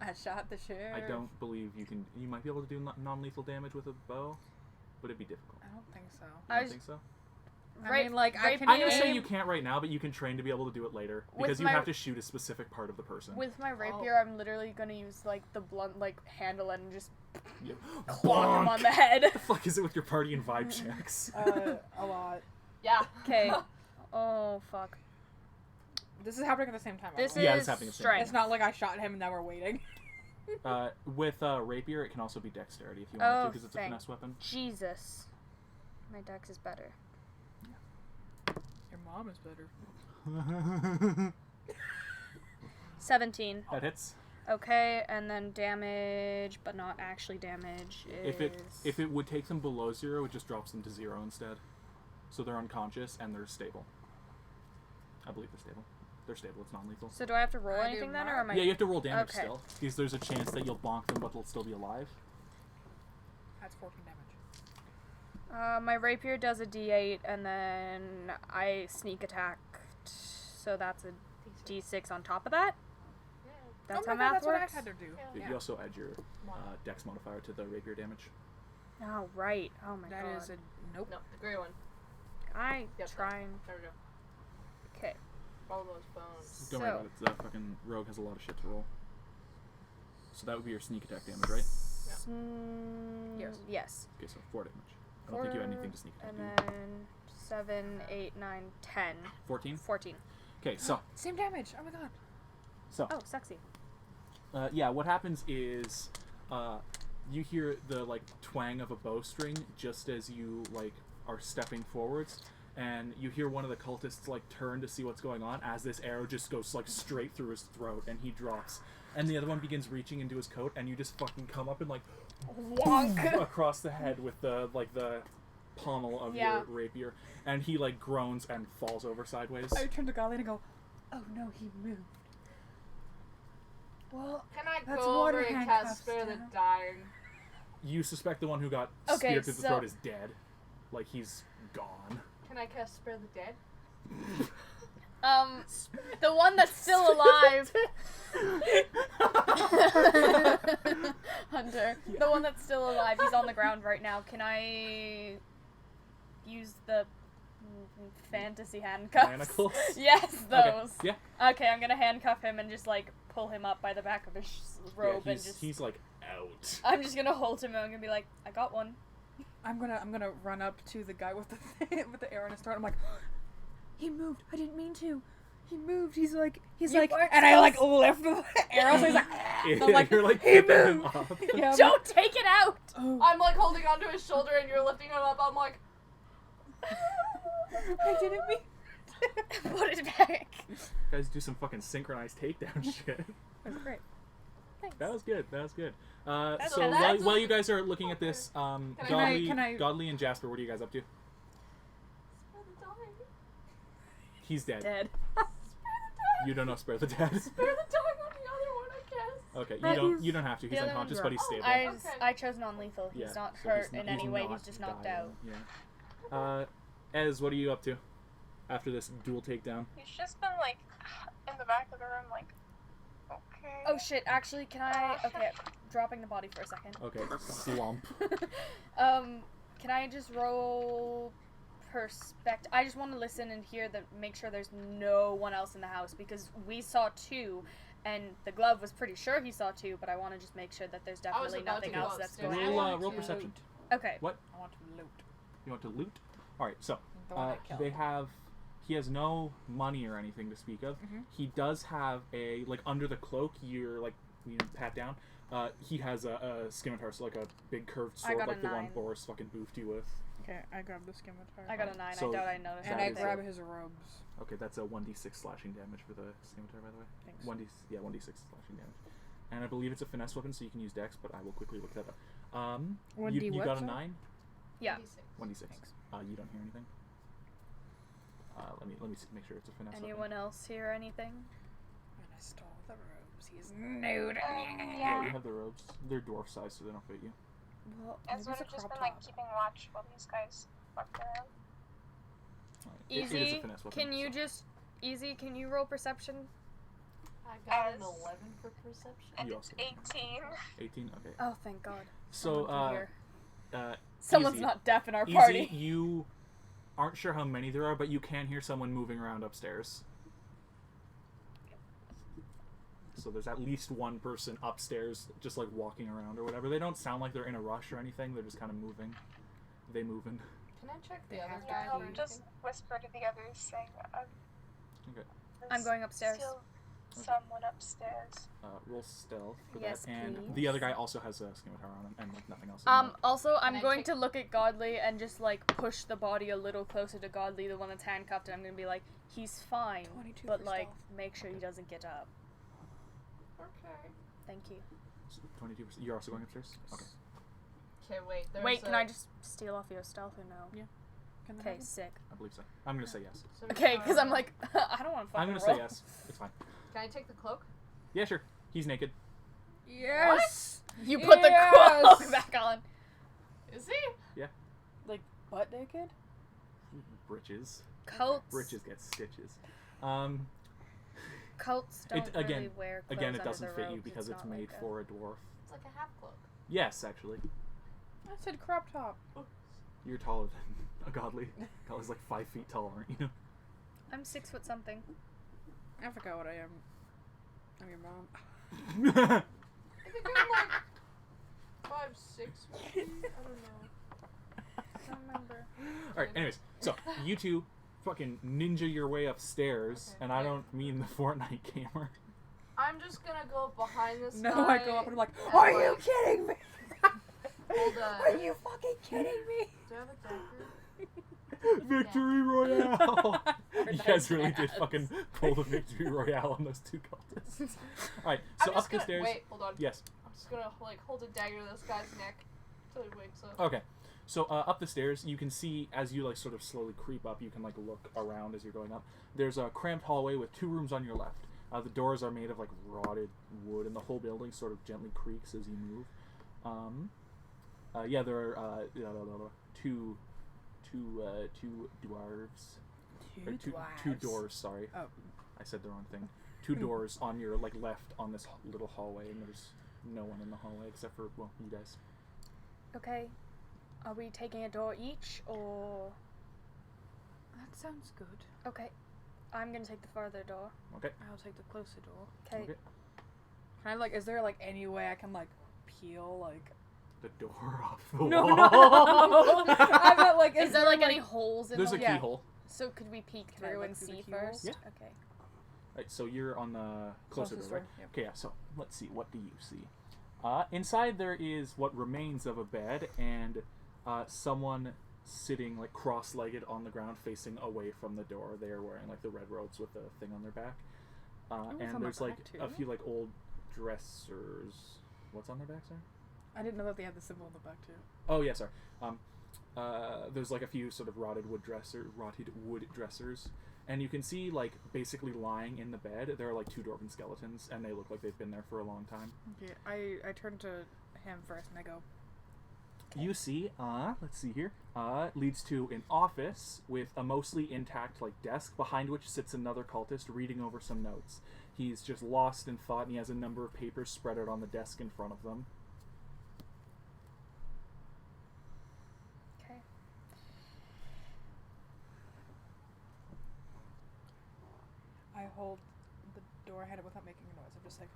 I shot the sheriff. I don't believe you can. You might be able to do non-lethal damage with a bow, but it'd be difficult. I don't think so. You I don't just- think so? I mean, like, I can I'm gonna say aim. you can't right now, but you can train to be able to do it later With because you my- have to shoot a specific part of the person. With my rapier, I'm literally gonna use like the blunt like handle and just Yeah. bonk him on the head. What the fuck is it with your party and vibe checks? A lot. Yeah. Okay. Oh fuck. This is happening at the same time. by This the way. Yeah, is it's happening at the same strength. It's not like I shot him and now we're waiting. With rapier, it can also be dexterity if you want to, because it's a thank finesse weapon. Jesus. My dex is better. Your mom is better. 17. That hits. Okay, and then damage, but not actually damage, is... If it would take them below 0, it just drops them to 0 instead. So they're unconscious and they're stable. I believe they're stable. They're stable. It's non-lethal. So do I have to roll I do anything then, not. or am I... Yeah, you have to roll damage Okay. still, because there's a chance that you'll bonk them, but they'll still be alive. That's 14 damage. My rapier does a d8, and then I sneak attacked, so that's a d6 on top of that? That's oh how my God, math that's works? what I had to do. You also add your dex modifier to the rapier damage. Oh, right. Oh my That god. is a nope. No, the gray one. I Yep, try and... There we go. Okay. All those bones. Don't worry about it. That fucking rogue has a lot of shit to roll. So that would be your sneak attack damage, right? Yes. Yes. Okay, so 4 damage. I don't think you have anything to sneak attack. And do you? then 7, 8, 9, 10. 14? 14. Okay, so Same damage. Oh my God. Oh, sexy. Yeah, what happens is you hear the like twang of a bowstring just as you like are stepping forwards, and you hear one of the cultists like turn to see what's going on as this arrow just goes like straight through his throat and he drops, and the other one begins reaching into his coat, and you just fucking come up and like Wonk! across the head with the pommel of Yeah. your rapier, and he like groans and falls over sideways. I turn to Golly and go, oh no, he moved. Well, Can I That's go over water and handcuffs cast Spare the now. Dying? You suspect the one who got Okay, speared through the so- throat is dead, like he's gone. Can I cast Spare the Dead? The one that's still alive. Hunter. The one that's still alive. He's on the ground right now. Can I use the fantasy handcuffs? Manacles? Yes, those. Okay. Yeah. Okay, I'm gonna handcuff him and just like pull him up by the back of his robe Yeah, and just. he's like out. I'm just gonna hold him and I'm gonna be like, I got one. I'm gonna run up to the guy with the with the arrow in his throat. I'm like, he moved. I didn't mean to. He moved. He's like, You and weren't I like lift the arrow. So he's like, Yeah, I'm like, you're like he picking him moved. up. Yeah, I'm Don't take it out! like, oh, I'm like holding onto his shoulder and you're lifting him up. I'm like, I didn't mean. Put it back. Guys do some fucking synchronized takedown shit. That's great. Thanks. That was good. That was good. That's So okay. while you guys are looking at this, Godly and Jasper, what are you guys up to? Spare the Dying. He's dead. Dead. You don't know Spare the Dead. Spare the Dying on the other one, I guess. Okay, But you don't have to. He's the other unconscious, one's but he's wrong. stable. I chose non-lethal. He's Yeah, not so hurt he's in any way. He's not just knocked dying. out. Yeah. Ez, what are you up to after this dual takedown? He's just been like in the back of the room, like, okay. Oh shit! Actually, can I? Okay, dropping the body for a second. Okay, slump. Can I just roll perspective? I just want to listen and hear make sure there's no one else in the house because we saw 2, and the glove was pretty sure he saw 2, but I want to just make sure that there's I was definitely about to nothing go else that's upstairs. going I on. want Roll to perception. Okay. What? I want to loot. You want to loot? All right. So The one I killed. he has no money or anything to speak of. Mhm. He does have a like under the cloak. You're like pat down. He has a scimitar, so like a big curved I sword, got a like the one 9. Boris fucking boofed you with. Okay, I grab the scimitar. I got a 9. So I doubt I noticed and that I is grab his robes. Okay, that's a 1d6 slashing damage for the scimitar, by the way. Thanks. 1d6 slashing damage. And I believe it's a finesse weapon, so you can use dex, but I will quickly look that up. 1d you what, got a sorry? 9? Yeah. 1d6. Thanks. You don't hear anything. Let me make sure it's a finesse Anyone else hear anything? And I stole the robes. He's nude. weapon. Yeah, you have the robes. They're dwarf size, so they don't fit you. Well, As would have just been like keeping watch while these guys fucked around. It is a Easy. finesse weapon. Can you so- just Can you roll perception? I got an As- 11 for perception. And You it's also- 18. 18? Okay. Oh, thank God. So, Someone can hear. uh, Someone's easy. not deaf in our Easy, party. aren't sure how many there are, but you can hear someone moving around upstairs. So there's at least one person upstairs just like walking around or whatever. They don't sound like they're in a rush or anything. They're just kind of moving. They moving. Can I check the They other have to guy? I'll pee. just whisper to the others, saying, Okay. I'm going upstairs. Still someone upstairs. Roll stealth for Yes, that. And please. the other guy also has a scimitar on him and like nothing else. Also, I'm I going take- to look at Godly and just like push the body a little closer to Godly, the one that's handcuffed, and I'm gonna be like, he's fine, 22 but for like, stealth. make sure he doesn't get up. Okay. Thank you. 22%. You're also going upstairs? Okay. Okay, wait. There's Wait, can a I just steal off your stealth or no? Yeah. Can that Okay, happen? sick. I believe so. I'm going to say yes. Okay, because I'm like, I don't want to fucking I'm going to roll. say yes. It's fine. Can I take the cloak? Yeah, sure. He's naked. Yes! You put the Yes! cloak back on. Is he? Like, butt naked? Britches. Cults. Britches get stitches. Cults don't again- really wear clothes Again, it under doesn't their fit you robes. because it's not made like a- for a dwarf. It's like a half cloak. Yes, actually. I said crop top. You're taller than a godly. Godly's like 5 feet tall, aren't you? I'm 6 foot something. I forgot what I am. I'm your mom. I think I'm like 5'6". Maybe? I don't know. I don't remember. Alright, anyways. So, you two fucking ninja your way upstairs, Okay. and I don't mean the Fortnite gamer. I'm just gonna go behind this No, guy. I go up and I'm like, and, are you like, kidding me? Hold a... Are you fucking kidding me? Do I have a dagger? Victory Royale! You guys really did Yes. fucking pull the Victory Royale on those two cultists. Alright, I'm so just up the gonna... stairs. Wait, hold on. Yes. I'm just gonna, like, hold a dagger to this guy's neck till he wakes up. Okay. So up the stairs, you can see as you like sort of slowly creep up, you can like look around as you're going up. There's a cramped hallway with 2 rooms on your left. The doors are made of like rotted wood, and the whole building sort of gently creaks as you move. Yeah, there are two dwarves. Or two doors. Sorry, Oh. I said the wrong thing. 2 doors on your like left on this little hallway, and there's no one in the hallway except for well, you guys. Okay. Are we taking a door each, or... That sounds good. Okay. I'm gonna take the farther door. Okay. I'll take the closer door. Okay. Okay. Can I like, is there like any way I can like peel like... The door off the No, wall. no. I meant like, Is there like any holes in There's the a Yeah. keyhole. So could we peek Can I through look and through the see keyhole? first? Yeah. Okay. Right, so you're on the closer Closest door, right? door, yep. Okay, yeah, so let's see, what do you see? Inside there is what remains of a bed and someone sitting like cross-legged on the ground facing away from the door. They are wearing like the red robes with the thing on their back. it's on And the there's like back, a too. few like old dressers. What's on their back, sorry? I didn't know that they had the symbol on the back too. Oh, yeah, sorry. There's like a few sort of rotted wood dressers. And you can see, like, basically lying in the bed, there are, like, 2 dwarven skeletons, and they look like they've been there for a long time. Okay, I turn to him first and I go, You see, let's see here, leads to an office with a mostly intact, like, desk, behind which sits another cultist reading over some notes. He's just lost in thought, and he has a number of papers spread out on the desk in front of them. Okay. I hold the door handle without making a noise. I'm just like,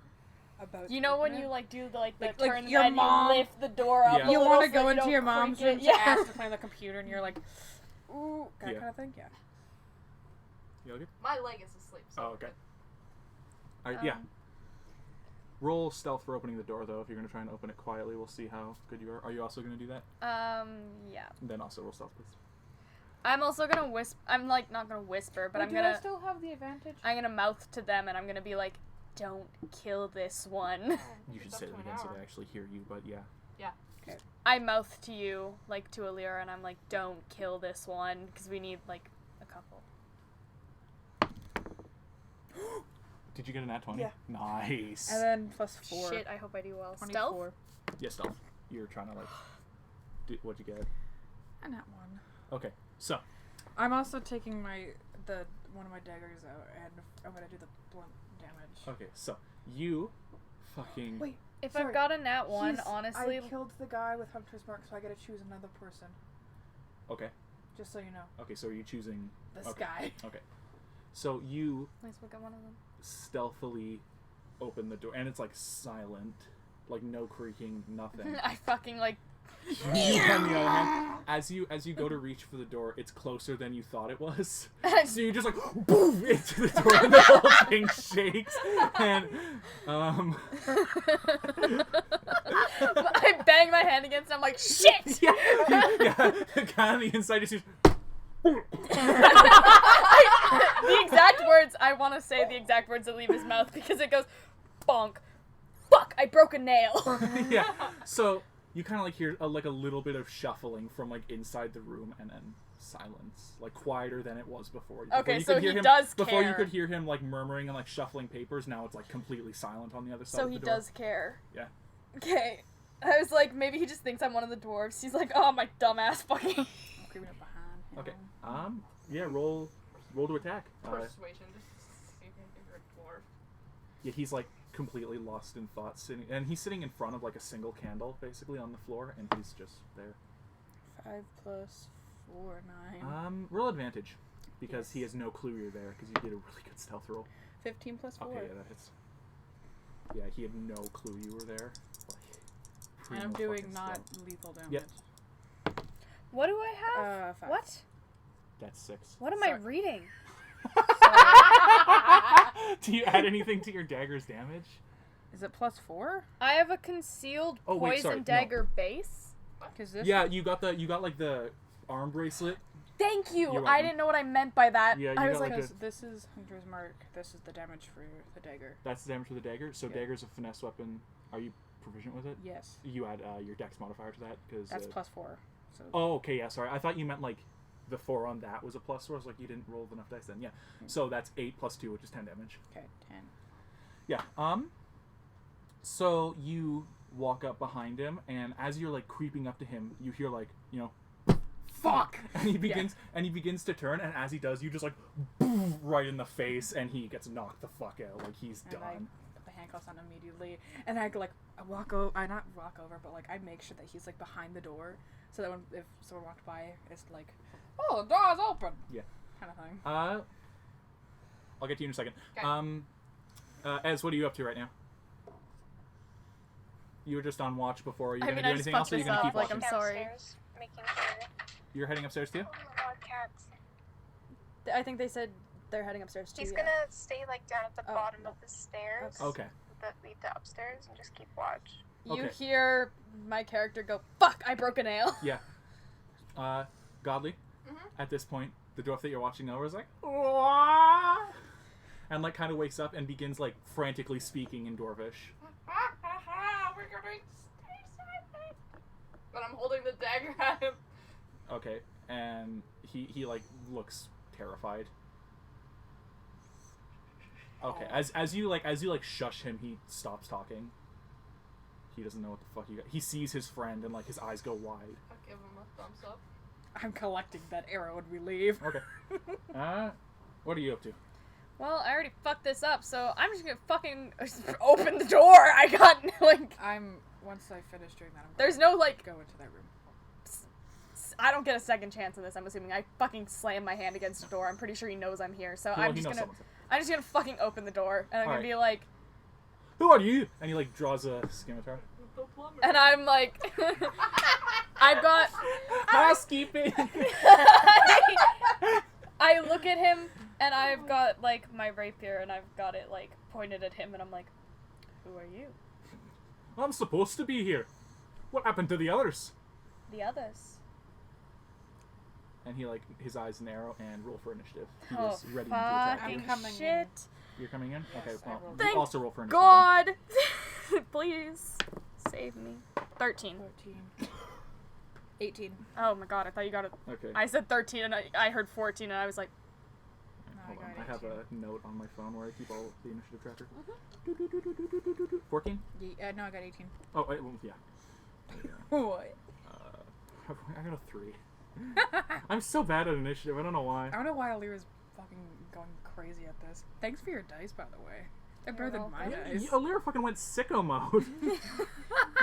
about You to know open when it. you like do the like Like turn your the bed, mom- you lift the door up. Yeah. a You little want to so go you into don't your mom's creak room it. to Yeah. ask to play on the computer, and you're like, ooh, that Yeah. kind of thing. Yeah. You all good? My leg is asleep, so... Oh, okay. Alright, yeah. Um, Roll stealth for opening the door, though. If you're going to try and open it quietly, we'll see how good you are. Are you also going to do that? Yeah. And then also roll stealth, please. I'm also gonna whisper. I'm like not gonna whisper, but Wait, I'm do gonna. I still have the advantage? I'm gonna mouth to them, and I'm gonna be like, "Don't kill this one." You should It's up say it to an again so hour. they actually hear you, but yeah. I mouth to you, like to Alira, and I'm like, "Don't kill this one, because we need like a couple." Did you get a nat 20? Yeah. Nice. And then plus 4. Shit, I hope I do well. 24. Stealth. Yeah, stealth. You're trying to, like... what'd you get? And that one. Okay, so... I'm also taking one of my daggers out, and I'm gonna do the blunt damage. Okay, so... You... Fucking... Wait, If Sorry. I've got a nat one, he's- honestly, I killed the guy with Hunter's Mark, so I gotta choose another person. Okay. Just so you know. Okay, so are you choosing... This okay. guy. Okay. So you Nice, we'll get one of them. stealthily open the door, and it's like silent. Like no creaking, nothing. I fucking like. You, on the other hand, as you go to reach for the door, it's closer than you thought it was. So you just like boom into the door, and the whole thing shakes. And I bang my hand against it, I'm like, shit! yeah, the guy on the inside just sees. The exact words, I want to say the exact words that leave his mouth because it goes, bonk. Fuck, I broke a nail. Yeah. So you kind of like hear like a little bit of shuffling from like inside the room, and then silence, like quieter than it was before. Okay, you so could hear he him, does Before you care. could hear him like murmuring and like shuffling papers. Now it's like completely silent on the other side So of the he door. does care. Yeah. Okay. I was like, maybe he just thinks I'm one of the dwarves. He's like, oh, my dumbass fucking. I'm creeping up behind him. Okay. Yeah. Roll to attack. Persuasion, just see if you're a dwarf. Yeah, he's like completely lost in thought, and he's sitting in front of like a single candle, basically on the floor, and he's just there. 5 plus 4, 9. Roll advantage, because he Yes. has no clue you're there, because you did a really good stealth roll. 15 plus 4. Okay, yeah, that hits. Yeah, he had no clue you were there. Like, And I'm primo doing fucking not stealth. lethal damage. Yep. What do I have? 5. What? That's 6. What am I Sorry. reading? Do you add anything to your dagger's damage? Is it plus 4? I have a concealed Oh, wait, poison sorry, no. dagger base. Because this. Yeah, you got like the arm bracelet. Thank you. You're I welcome. didn't know what I meant by that. Yeah, I you was got like, like Because this is Hunter's Mark. This is the damage for the dagger. That's the damage for the dagger. So Yeah. dagger's a finesse weapon. Are you proficient with it? Yes. You add your dex modifier to that because. That's plus 4. So. Oh, okay, yeah, sorry. I thought you meant like the 4 on that was a plus 4. I was like, you didn't roll enough dice then. Yeah. So that's 8 plus 2, which is 10 damage. Okay, 10. Yeah. So you walk up behind him, and as you're like creeping up to him, you hear like, fuck! And he begins to turn, and as he does, you just like boom right in the face, and he gets knocked the fuck out. Like he's And I done. put the handcuffs on immediately, and I walk over. I not walk over, but like I make sure that he's like behind the door, so that if someone walked by, it's like, oh, the door's open. Yeah. Kind of thing. I'll get to you in a second. Okay. Ez, what are you up to right now? You were just on watch before. Are you I gonna mean, do I just anything else, or are you fucked gonna this keep up, like, watching? I'm sorry. Downstairs, making sure. You're heading upstairs too? Oh my god, cats. I think they said they're heading upstairs too. He's yeah. gonna stay like down at the Oh, bottom no. of the stairs Okay. that lead to upstairs and just keep watch. You Okay. hear my character go, fuck, I broke a nail. Yeah. Godly. Mhm. At this point, the dwarf that you're watching over is like, "Wah!" and like kind of wakes up and begins like frantically speaking in Dwarvish. We're going to stay silent. But I'm holding the dagger at him. Okay, and he like looks terrified. Okay, as you shush him, he stops talking. He doesn't know what the fuck you got. He sees his friend and like his eyes go wide. I'll give him a thumbs up. I'm collecting that arrow when we leave. Okay. What are you up to? Well, I already fucked this up, so I'm just gonna fucking open the door. I got, like, Once I finish doing that, I'm there's gonna no, like, go into that room. I don't get a second chance in this, I'm assuming. I fucking slam my hand against the door. I'm pretty sure he knows I'm here, so Well, I'm he just knows gonna, someone's there. I'm just gonna fucking open the door, and I'm gonna Alright. be like, Who are you? And he like draws a scimitar. The plumber. and I'm like, I've got, Housekeeping. I look at him, and I've got, like, my rapier, and I've got it, like, pointed at him, and I'm like, who are you? I'm supposed to be here. What happened to the others? The others. And he like his eyes narrow and roll for initiative. He Oh, is ready to attack you. fucking I'm coming in. shit. You're coming in? Yes, Okay, I well, rolled. you Thank also roll for initiative. God! Please. Save me. 13. 14. 18. Oh my god, I thought you got it. then. Okay. I said 13 and I heard 14 and I was like, Hold I on. got I have 18. a note on my phone where I keep all the initiative tracker. Mm-hmm. 14? No, I got 18. Oh, wait, well, yeah. What? I got a 3. I'm so bad at initiative. I don't know why. I don't know why Alira's fucking going crazy at this. Thanks for your dice, by the way. They're better than my welcome. dice. Alira fucking went sicko mode.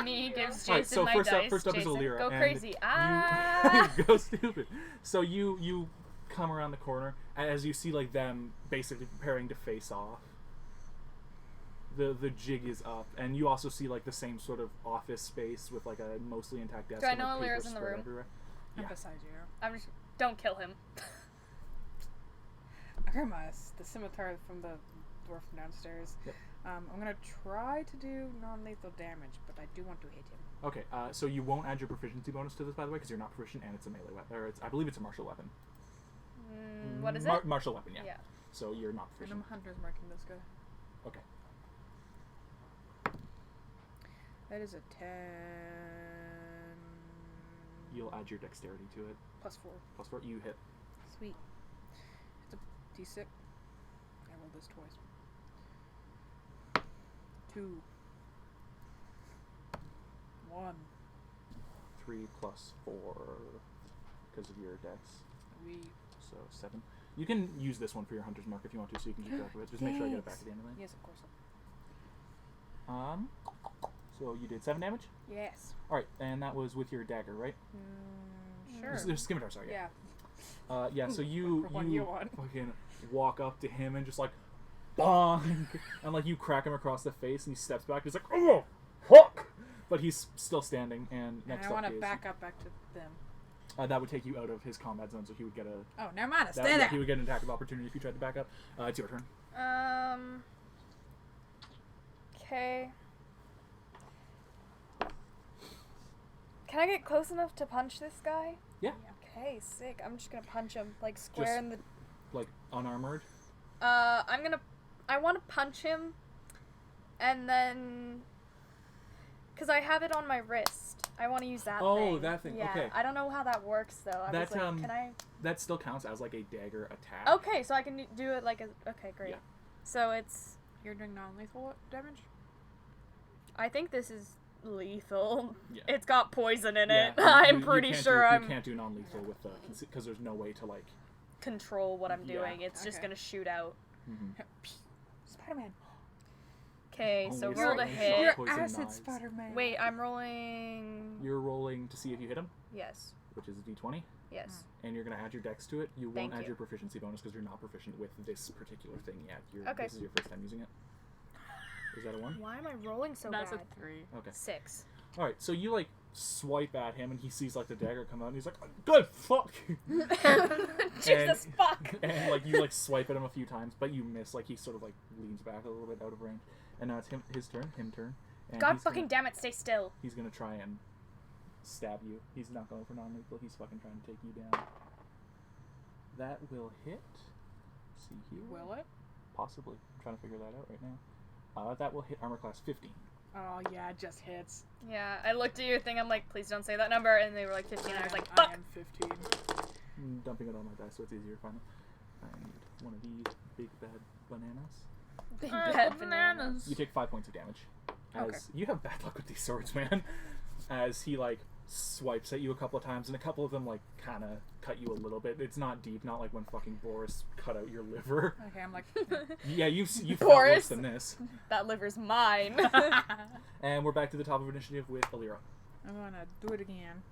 Me gives Alright, Jason so my first dice. up is Jason, Alira. go and crazy. Ah! You go stupid. So you come around the corner as you see like them basically preparing to face off. The jig is up, and you also see like the same sort of office space with like a mostly intact desk. Do I and, know like, Alira's papers in the spread room? everywhere. I'm Yeah. beside you. I'm just don't kill him. I got the scimitar from the dwarf from downstairs. Yep. I'm gonna try to do non-lethal damage, but I do want to hit him. Okay, so you won't add your proficiency bonus to this, by the way, because you're not proficient, and it's a melee weapon, or I believe it's a martial weapon. What is it? Martial weapon, yeah. Yeah. So you're not And proficient. I'm hunter's marking this guy. Okay. That is a 10. You'll add your dexterity to it. Plus 4. Plus 4. You hit. Sweet. It's a d6. I rolled this twice. 2. 1. 3 plus 4 because of your dex. We. So 7. You can use this one for your hunter's mark if you want to, so you can keep track of it. Just make sure I get it back at the end of it. Yes, of course. So you did 7 damage? Yes. Alright, and that was with your dagger, right? Sure. There's scimitar, sorry. Yeah. Yeah, so you One you want. fucking walk up to him and just like bonk, and like you crack him across the face, and he steps back. He's like, oh fuck, but he's still standing. And next And I up want to is back up back to them. that would take you out of his combat zone, so he would get a Oh, never mind. Stay yeah, there. he would get an attack of opportunity if you tried to back up. It's your turn. Okay. Can I get close enough to punch this guy? Yeah. Okay, sick. I'm just gonna punch him like square Just- in the. Like unarmored. I want to punch him, and then, cause I have it on my wrist. I want to use that. Oh, thing. that thing, Yeah. okay. I don't know how that works though. I That, was like, can I? That still counts as like a dagger attack. Okay, so I can do it like a. Okay, great. Yeah. So it's. You're doing non-lethal damage? I think this is lethal. Yeah. It's got poison in Yeah, it. you- I'm you pretty can't sure do, I'm You can't do non-lethal with because there's no way to like. control what I'm Yeah. doing. It's just Okay. gonna shoot out. Spider-Man. Okay, so Only roll to certain hit. shots. Poison acid knives. Spider-Man. Wait, I'm rolling. You're rolling to see if you hit him, Yes. which is a d20, Yes. and you're gonna add your dex to it. You Thank won't add you. your proficiency bonus because you're not proficient with this particular thing yet. Okay. This is your first time using it. Is that a 1? Why am I rolling so That's bad? a 3. Okay. 6. All right. So you like swipe at him, and he sees like the dagger come out, and he's like, "Good fuck!" Jesus fuck. And like you like swipe at him a few times, but you miss. Like he sort of like leans back a little bit out of range, and now it's his turn. And God he's fucking gonna, damn it, stay still. He's gonna try and stab you. He's not going for non-lethal. He's fucking trying to take you down. That will hit. See here. Will it? Possibly. I'm trying to figure that out right now. That will hit armor class 15. Oh, yeah, it just hits. Yeah, I looked at your thing, I'm like, please don't say that number, and they were like 15, I was like, I fuck! am 15. I'm dumping it on my dice so it's easier to find it. I need one of these big bad bananas. Big bad bananas. You take 5 points of damage. As Okay. you have bad luck with these swords, man. As he like swipes at you a couple of times, and a couple of them like kind of cut you a little bit. It's not deep, not like when fucking Boris cut out your liver. Okay, I'm like... Yeah, you felt Boris. worse than this. That liver's mine. And we're back to the top of initiative with Alira. I'm gonna do it again.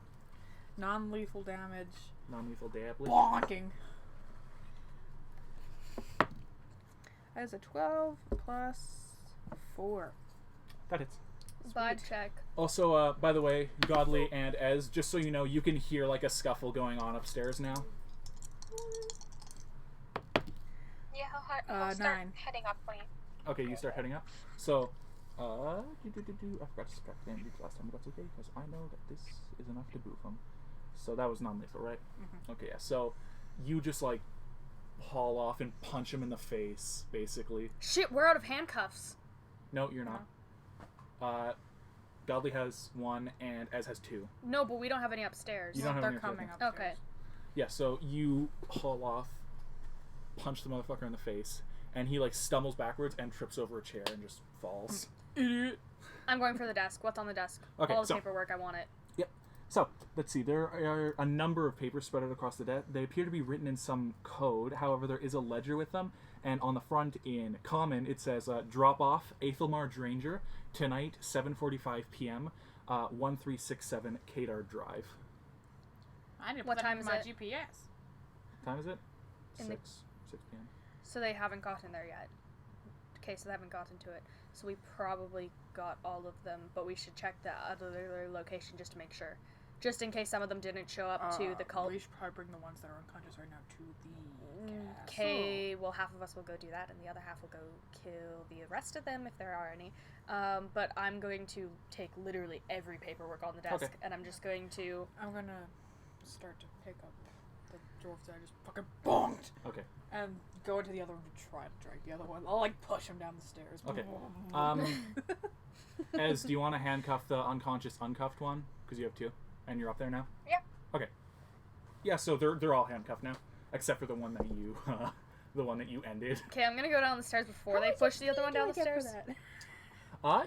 Non-lethal damage. Non-lethal damage. Bonking. That is a 12 plus 4. That hits. Vibe check. Also, by the way, Godly and Ez, just so you know, you can hear like a scuffle going on upstairs now. Yeah, he'll start 9. heading up when he... Okay, you start heading up. So, I forgot to subtract the damage last time, but that's okay, because I know that this is enough to boof him. So that was non-lethal, right? Mm-hmm. Okay, yeah. So, you just like haul off and punch him in the face, basically. Shit, we're out of handcuffs. No, you're not. Godly has 1, and Ez has 2. No, but we don't have any upstairs. You don't have They're any coming upstairs. upstairs. Okay. Yeah, so you haul off, punch the motherfucker in the face, and he like stumbles backwards and trips over a chair and just falls. Idiot. I'm going for the desk. What's on the desk? Okay, All the so- paperwork, I want it. So, let's see, there are a number of papers spread out across the desk. They appear to be written in some code, however, there is a ledger with them, And on the front in common, it says, drop off Aethelmarge Ranger, tonight, 7:45 p.m., 1367 Kadar Drive. I need to What put that time in is my it? What GPS. time is it? In the- 6 p.m. So they haven't gotten there yet. Okay, so they haven't gotten to it. So we probably got all of them, but we should check the other location just to make sure. Just in case some of them didn't show up to the cult. We should probably bring the ones that are unconscious right now to the castle. Okay, well, half of us will go do that, and the other half will go kill the rest of them, if there are any. But I'm going to take literally every paperwork on the desk, Okay. and I'm just going to... I'm gonna start to pick up the dwarf that I just fucking bonked. Okay. And go into the other room to try to drag the other one. I'll like push him down the stairs. Okay. Ez, do you want to handcuff the unconscious uncuffed one? Because you have two. And you're up there now? Yeah. Okay. Yeah, so they're all handcuffed now. Except for the one that you ended. Okay, I'm gonna go down the stairs before they push the other one down the stairs.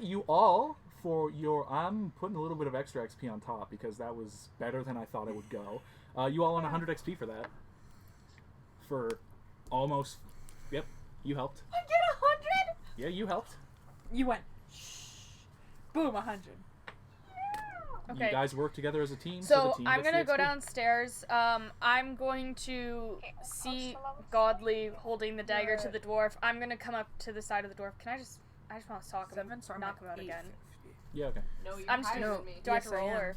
You all, for your... I'm putting a little bit of extra XP on top because that was better than I thought it would go. You all on 100 XP for that. For almost... Yep, you helped. I get 100. Yeah, you helped. You went, shh. Boom, 100. Okay. You guys work together as a team. So the team I'm gets the gonna go XP. downstairs. I'm going to see Godly holding the dagger to the dwarf. I'm gonna come up to the side of the dwarf. I just want to talk him, So I'm knock at him out again. 850. Yeah, okay. No, you're I'm just higher gonna. than me. Do I have Yes, to I roll am. or?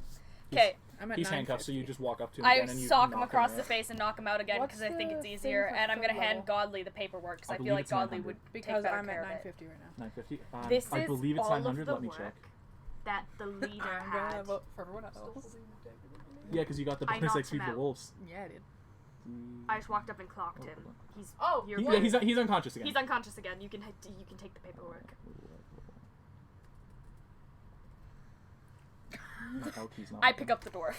Okay, I'm at He's handcuffed, so you 950. just walk up to him I again and you sock him knock across out. the face and knock him out again What's because I think the it's thing easier, for and I'm third gonna hand level? Godly the paperwork because I I feel believe like it's Godly 900. would Because take better I'm care at of it. 950 right now. 950. This I is believe it's all 900. of the Let me work check. that the leader I'm gonna had. vote for everyone else. Yeah, because you got the I bonus knocked XP him for the out. wolves. Yeah, I did. I just walked up and clocked him. He's Oh, you're Yeah, he's unconscious again. he's unconscious again. You can take the paperwork. LT's not I working. pick up the dwarf.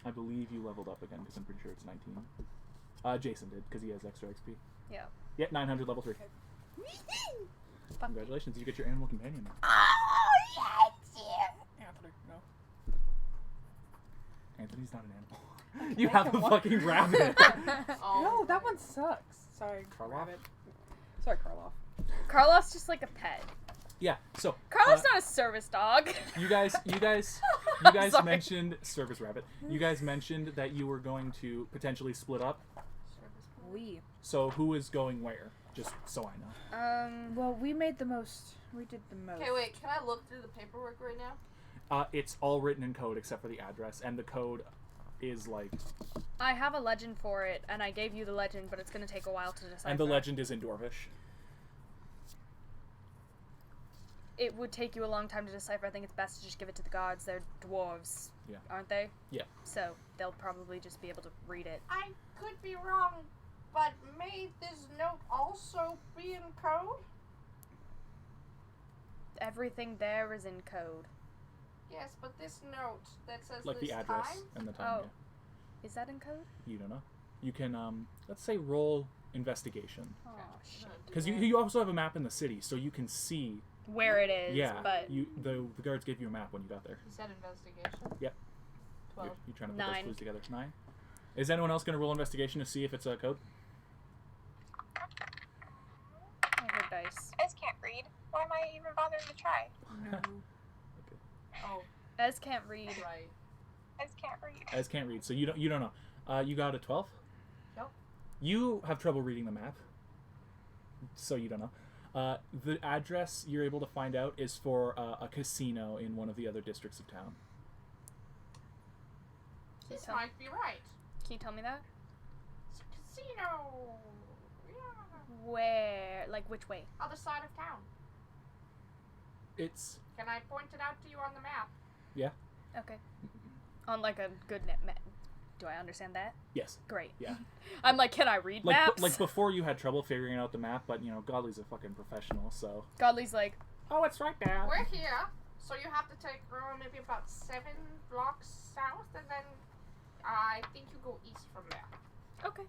I believe you leveled up again because I'm pretty sure it's 19. Jason did because he has extra XP. Yeah. Yeah, 900 level 3. Congratulations, you get your animal companion now. Anthony, no. Anthony's not an animal. You have a fucking rabbit. Oh, No, that one sucks. Sorry, Karloff? Rabbit. Sorry, Karloff. Karloff's just like a pet. Yeah, so Karloff's not a service dog. you guys Sorry. mentioned service rabbit. You guys mentioned that you were going to potentially split up. We. So who is going where? Just so I know. Well, we made the most. We did the most. Okay, wait. Can I look through the paperwork right now? It's all written in code except for the address, and the code is like, I have a legend for it, and I gave you the legend, but it's gonna take a while to decipher. and the legend is in Dwarvish. It would take you a long time to decipher. I think it's best to just give it to the gods. They're dwarves, Yeah. aren't they? Yeah. So they'll probably just be able to read it. I could be wrong, but may this note also be in code? Everything there is in code. Yes, but this note that says Like this the address time. and the time. Oh. Is that in code? Yeah. You don't know. You can let's say roll investigation Oh shit. because you also have a map in the city, so you can see. Where it is, Yeah. but the guards gave you a map when you got there. You said investigation. Yep. 12. You're trying to put 9. those clues together. 9. Is anyone else going to roll investigation to see if it's a code? I heard dice. I just can't read. Why am I even bothering to try? No. Oh, Ez can't read. right. I just can't read. Ez can't read, so you don't know. You got a 12. Yep. You have trouble reading the map, so you don't know. The address you're able to find out is for a casino in one of the other districts of town. This So- might be right. Can you tell me that? It's a casino. Yeah. Where? Like which way? Other side of town. It's Can I point it out to you on the map? Okay. On like a good net. Do I understand that? yes, Great. yeah. I'm like, can I read maps? Like before you had trouble figuring out the map, but you know Godly's a fucking professional, so. Godly's like, Oh, it's right there. We're here, so you have to take maybe about 7 blocks south, and then I think you go east from there. okay.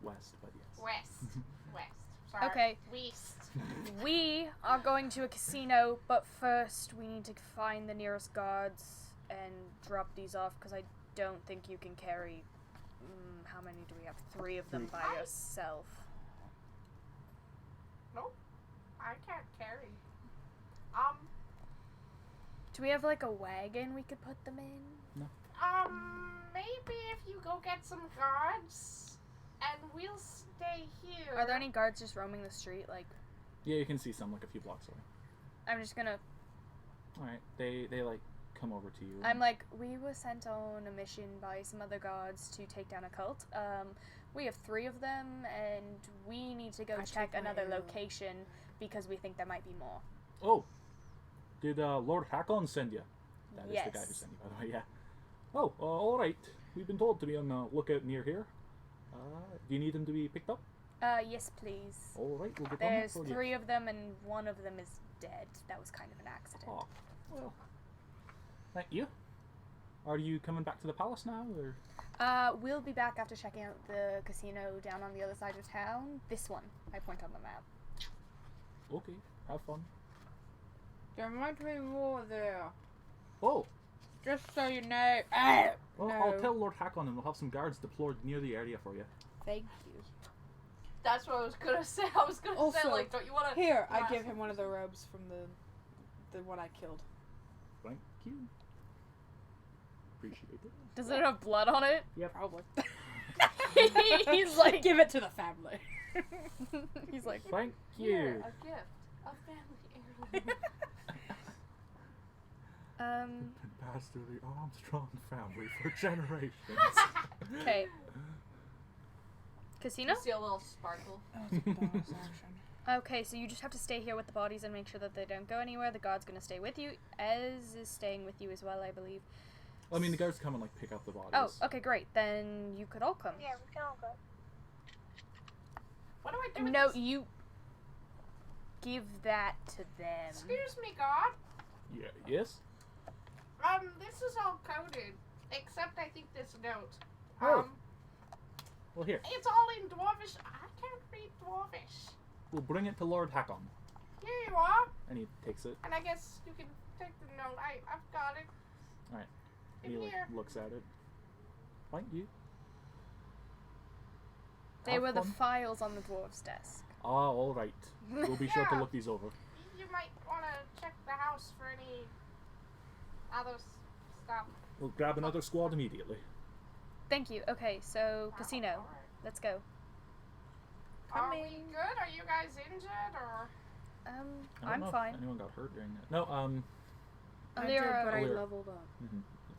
West, but yes. West. West. Sorry. Okay. West. We are going to a casino, but first we need to find the nearest guards and drop these off because I don't think you can carry How many do we have? 3 of them by yourself. Nope. I can't carry. Do we have like a wagon we could put them in? Maybe if you go get some guards, and we'll stay here. Are there any guards just roaming the street? Like, Yeah, you can see some like a few blocks away. I'm just gonna. All right, they like come over to you. I'm like, we were sent on a mission by some other guards to take down a cult. We have 3 of them, and we need to go check another location because we think there might be more. Oh, did Lord Hakon send you? That is Yes. the guy who sent you, by the way. Yeah. Oh, all right. We've been told to be on the lookout near here. Do you need them to be picked up? Yes, please. All right, we'll get on that There's for you. 3 of them, and one of them is dead. That was kind of an accident. Oh, well, thank you. Are you coming back to the palace now, or? We'll be back after checking out the casino down on the other side of town. This one. I point on the map. Okay, have fun. There might be more there. Oh, Just so you know. well, No. I'll tell Lord Hakon and we'll have some guards deployed near the area for you. Thank you. That's what I was gonna say. I was gonna say, Also, like, don't you wanna... Here, I Yes. give him one of the robes from the one I killed. Thank you. Appreciate it. Does it have blood on it? Probably. He's like, give it to the family. he's like, Thank Here, you. a gift. A family heirloom. Been passed through the Armstrong family for generations. okay. Casino? See a little sparkle. Okay, so you just have to stay here with the bodies and make sure that they don't go anywhere. The guard's gonna stay with you. Ez is staying with you as well, I believe. I mean, the guards come and like pick up the bodies. Oh, okay, great. Then you could all come. Yeah, we can all go. What do I do with No, this? you give that to them. Excuse me, God. Yeah. Yes. This is all coded, except I think this note. Oh. Well, here. It's all in Dwarvish. I can't read Dwarvish. We'll bring it to Lord Hakon, Here you are. and he takes it. And I guess you can take the note. I've got it. Alright. In He like, here. looks at it. Thank you. They Have were the fun. files on the dwarf's desk. Ah, all right. We'll be sure to Yeah. look these over. You might want to check the house for any other stuff. We'll grab another squad immediately. Thank you. Okay, so casino. Alright. Let's go. Are we good? Are you guys injured or? I don't I'm know if fine. anyone got hurt during that. No, I did, but I Alira. leveled up.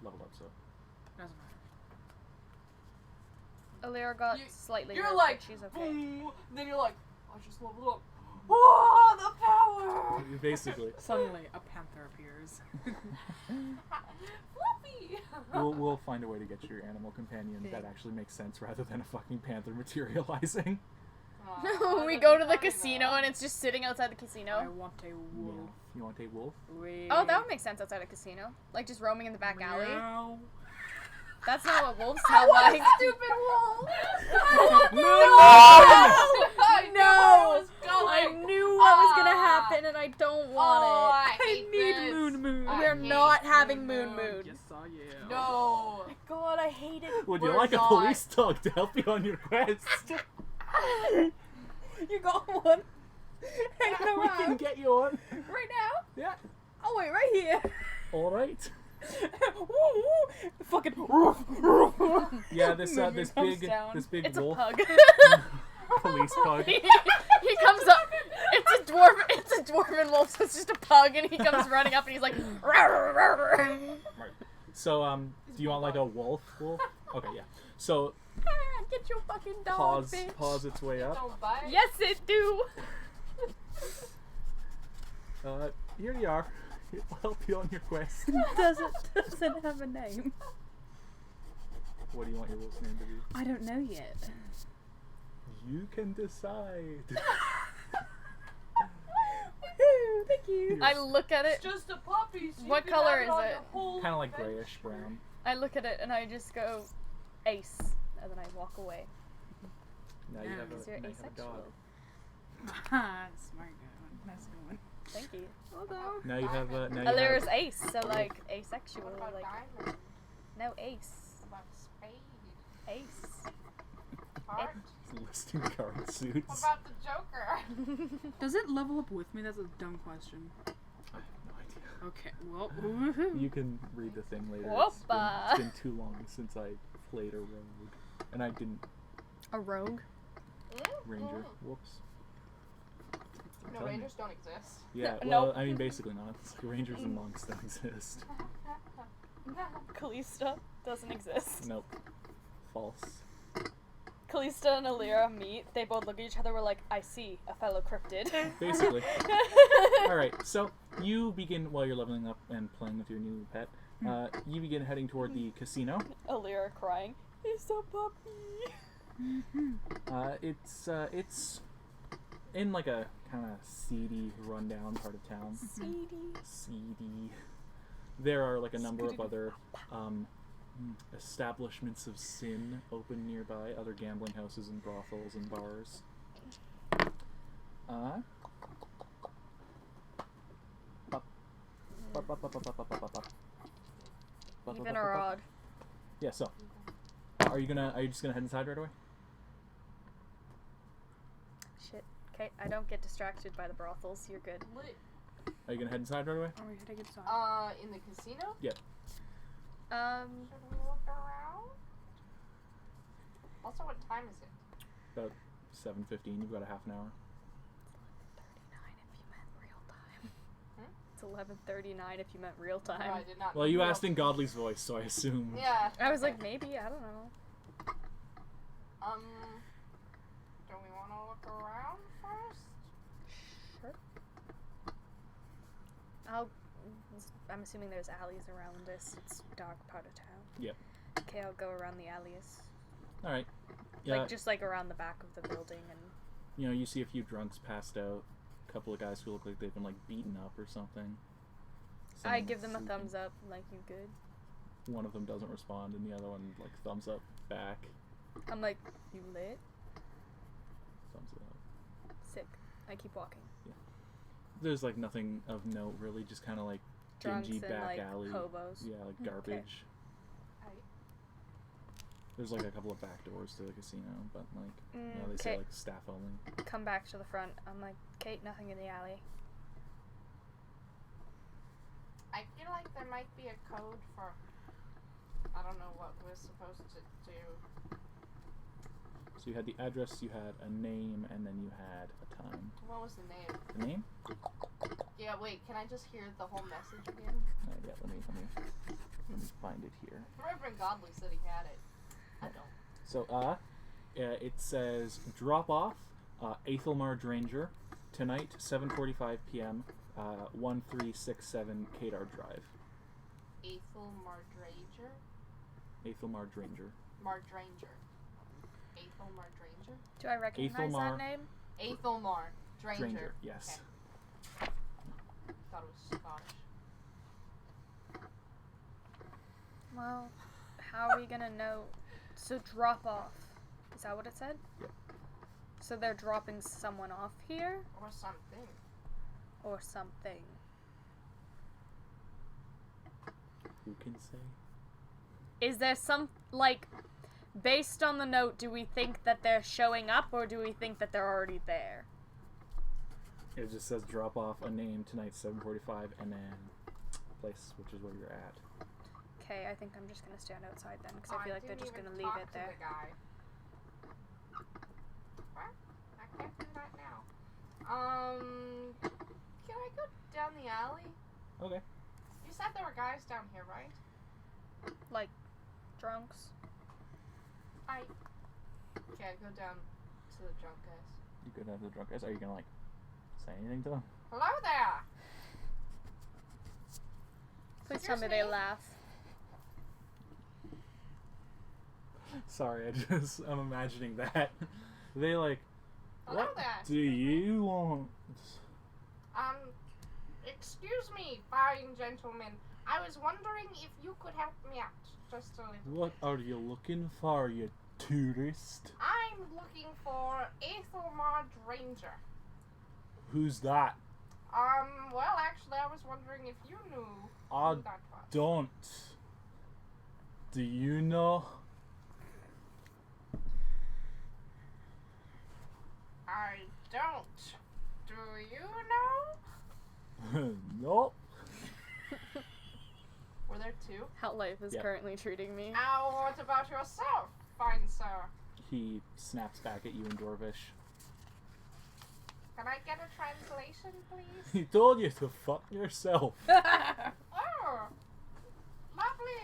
leveled up, so. Doesn't matter. Alira got You- slightly You're hurt, like, but she's okay. boom. Then you're like, I just leveled up. Oh, the power! Basically. Suddenly, a panther appears. Fluffy. We'll find a way to get your animal companion that actually makes sense rather than a fucking panther materializing. We go to the casino and it's just sitting outside the I casino. want a wolf. You want a wolf? Oh, that would make sense outside a casino. Like just roaming in the back alley. Meow. That's not what wolves I sound want like. a stupid wolf. I No! knew it was I going. knew what was gonna Ah. happen and I don't want Oh, it. I hate this. Moon. I We're hate not having Moon Oh, Moon. yes, I am. No. God, I hate it. Would you We're like not. a police dog to help you on your quest? You got one. Hanging We can around. get you on. Right now? Yeah. Oh wait, right here. Alright. Fucking. Yeah, this Moon this comes big down. this big It's a wolf pug. police pug. he comes up. It's a dwarven wolf, so it's just a pug, and he comes running up, and he's like, "Rawr, rawr, rawr." So do you want like a wolf? Okay, yeah. So Get your fucking dog, pause bitch. pause its way up. Don't bite. Yes, it do. Here you are. It'll help you on your quest. doesn't have a name. What do you want your wolf's name to be? I don't know yet. You can decide. Woohoo! Thank you. I look at it. It's just a puppy. So What you can color have is on it? your whole Kind of like adventure. grayish brown. I look at it, and I just go, Ace, and then I walk away. Now you have Because you're now you have a asexual. dog. Smart going. Nice going. Thank you. Now you have now you Alira's have, Ace, so like asexual, What about like diamond? no ace. What about spade? Ace. Heart. Listing card What suits. about the Joker? Does it level up with me? That's a dumb question. I have no idea. Okay, well, woohoo. You can read the thing later. Whoopa. It's been too long since I played a rogue. And I didn't A rogue? ranger. Whoops. No, Tell me. Rangers don't exist. Yeah, No. well, I mean, basically not. It's like rangers and monks don't exist. Callista doesn't exist. Nope. False. Callista and Alira meet. They both look at each other. We're like, I see a fellow cryptid. Basically. Alright, so you begin, while you're leveling up and playing with your new pet, you begin heading toward the casino. Alira crying. It's a puppy. It's in like a kind of seedy, rundown part of town. Seedy. There are like a number of other establishments of sin open nearby, other gambling houses and brothels and bars. Even or odd. Yeah, so are you just gonna head inside right away? Shit. Okay, I don't get distracted by the brothels. You're good. Lit. Are you gonna head inside right away? Are we heading inside? In the casino? Yep. Should we look around? Also, what time is it? About 7:15. You've got a half an hour. 11:39 if you meant real time. No, I did not. Well, you know. asked in Godly's voice, so I assume. Yeah. I was like, maybe, I don't know. Do we want to look around first? Sure. I'm assuming there's alleys around this. It's a dark part of town. Yep. Okay, I'll go around the alleys. All right. Yeah. Like, just like around the back of the building and... You know, you see a few drunks passed out. A couple of guys who look like they've been like beaten up or something. I Someone's give them a sleeping. thumbs up, like, you good? One of them doesn't respond, and the other one like thumbs up back. I'm like, you lit? Thumbs it up. Sick. I keep walking. There's like nothing of note really, just kind of like Drunks dingy and, back like, alley. hobos. Yeah, like garbage. There's like a couple of back doors to the casino, but like, you know, they say Okay. like staff only. Come back to the front. I'm like, Kate, nothing in the alley. I feel like there might be a code for. I don't know what we're supposed to do. So you had the address, you had a name, and then you had a time. What was the name? The name? Yeah, wait, can I just hear the whole message again? Yeah, let me find it here. Reverend Godly said he had it. I don't. So, it says drop off, Aethelmar Dranger, tonight, 7:45 p.m., 1367 Kadar Drive. Aethel Mardranger? Aethelmar Dranger. Mardranger. Aethel Mardranger? Do I recognize Aethelmar. that name? Aethelmar Dranger. Dranger, yes. Okay. Thought it was Scottish. Well, how are we gonna know? So drop off. Is that what it said? Yep. So they're dropping someone off here? Or something. Or something. Who can say? Is there some, like, based on the note, do we think that they're showing up or do we think that they're already there? It just says drop off a name tonight, 7:45, and then place, which is where you're at. Okay, I think I'm just gonna stand outside then because I feel like they're just gonna leave it there. The guy. What? I can't do that now. Can I go down the alley? Okay. You said there were guys down here, right? Like, drunks. Okay, I go down to the drunk guys. You could have the drunk guys. Are you gonna like say anything to them? Hello there! Please tell me they Excuse me? laugh. Sorry, I'm imagining that. They like, Hello what there! do you want? Excuse me, fine gentlemen. I was wondering if you could help me out just a little. What are you looking for, you tourist? I'm looking for Aethelmar Dranger. Who's that? Well, actually, I was wondering if you knew I who that was. don't. Do you know? I don't. Do you know? Nope. Were there two? How life is Yep. currently treating me. Now, what about yourself, fine sir? He snaps back at you in Dwarvish. Can I get a translation, please? He told you to fuck yourself. Oh, lovely.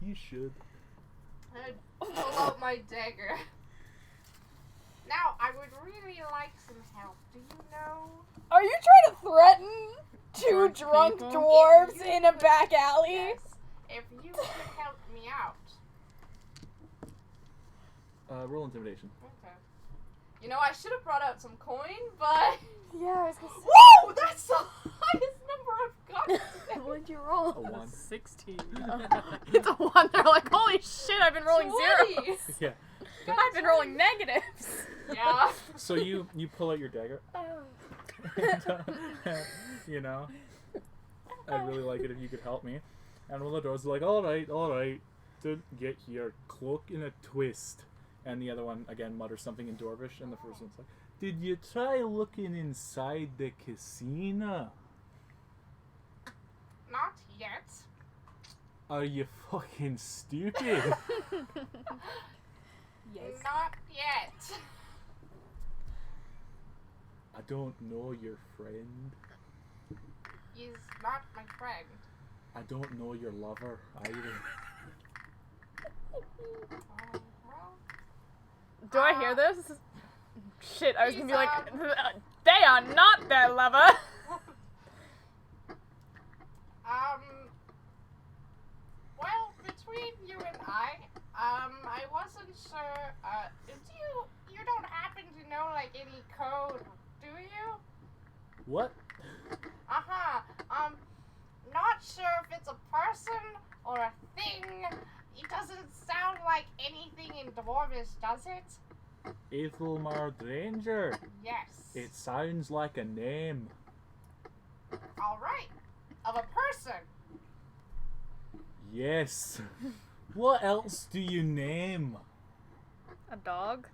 You should. I pull out my dagger. Now, I would really like some help. Do you know? Are you trying to threaten two Drunk drunk people? dwarves If you in a could- back alley? Yes, if you could help me out. Roll intimidation. Okay. You know, I should have brought out some coin, but... Yeah, I was gonna say. Whoa! That's the highest number I've gotten today. What'd you roll? A 1. 16. It's a 1. They're like, holy shit, I've been rolling 20. zeros. Yeah. I've been rolling negatives. Yeah. So you pull out your dagger. And, you know, I'd really like it if you could help me. And one of the dwarves is like, all right, don't get your cloak in a twist. And the other one, again, mutters something in Dwarvish, and the first one's like, did you try looking inside the casino? Not yet. Are you fucking stupid? Yes. Not yet. I don't know your friend. He's not my friend. I don't know your lover either. Well, Do I hear this? Shit, I was gonna be like, they are not their lover. well, between you and I wasn't sure, you don't happen to know, like, any code, do you? What? Uh-huh, not sure if it's a person or a thing. It doesn't sound like anything in Dwarvish, does it? Ethelmar Dranger. Yes. It sounds like a name. Alright. Of a person. Yes. What else do you name? A dog?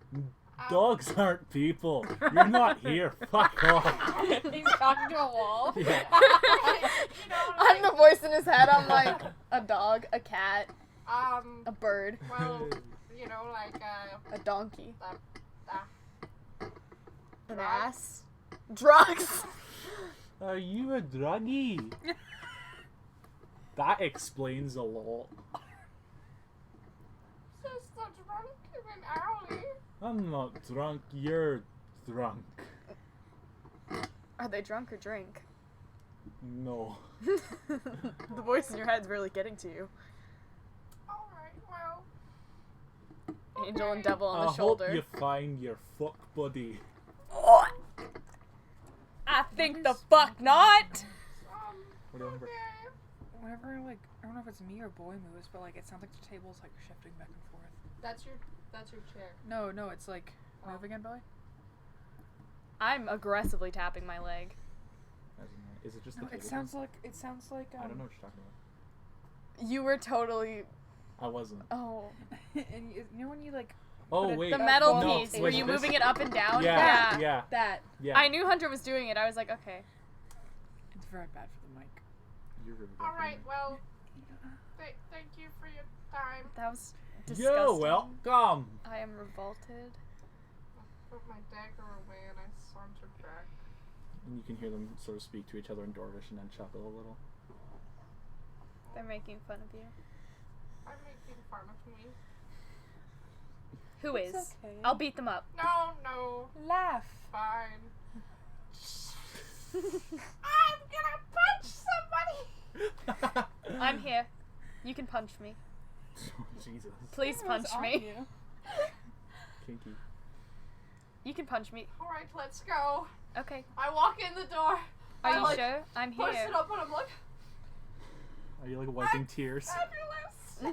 Dogs aren't people. You're not here. Fuck off. He's talking to a wall. Yeah. You know, I'm the voice in his head. I'm like, a dog, a cat, a bird, well, you know, like, a donkey, an drugs. ass, drugs. Are you a druggie? That explains a lot. Just a drunk in an alley. I'm not drunk. You're drunk. Are they drunk or drink? No. The voice in your head's really getting to you. Alright, well. Angel and okay. devil on I the shoulder. hope you find your fuck buddy. I think the fuck not. Whatever. Okay. Whenever, like, I don't know if it's me or boy moves, but, like, it sounds like the table's, like, shifting back and forth. That's your chair. No, it's, like, move again, boy? I'm aggressively tapping my leg. Is it just the No, table? it sounds like, I don't know what you're talking about. You were totally. I wasn't. Oh. and you know when you, like, Oh, Put it- wait. The metal no, piece. wait, Were you this- moving it up and down? Yeah, yeah, that, yeah. I knew Hunter was doing it. I was like, okay. it's very bad for the mic. You're really Alright, good. well, thank you for your time. That was disgusting. You're welcome. I am revolted. Put my dagger away and I sauntered back. And you can hear them sort of speak to each other in Dwarvish and then chuckle a little. They're making fun of you. I'm making fun of me. Who is? It's okay. I'll beat them up. No, Laugh. fine. I'm gonna punch somebody! I'm here. You can punch me. Jesus. Please punch What's on me. you? Kinky. You can punch me. Alright, let's go. Okay. I walk in the door. Are I you like, sure? I'm push here. it up and I'm like, Are you like wiping tears? fabulous! The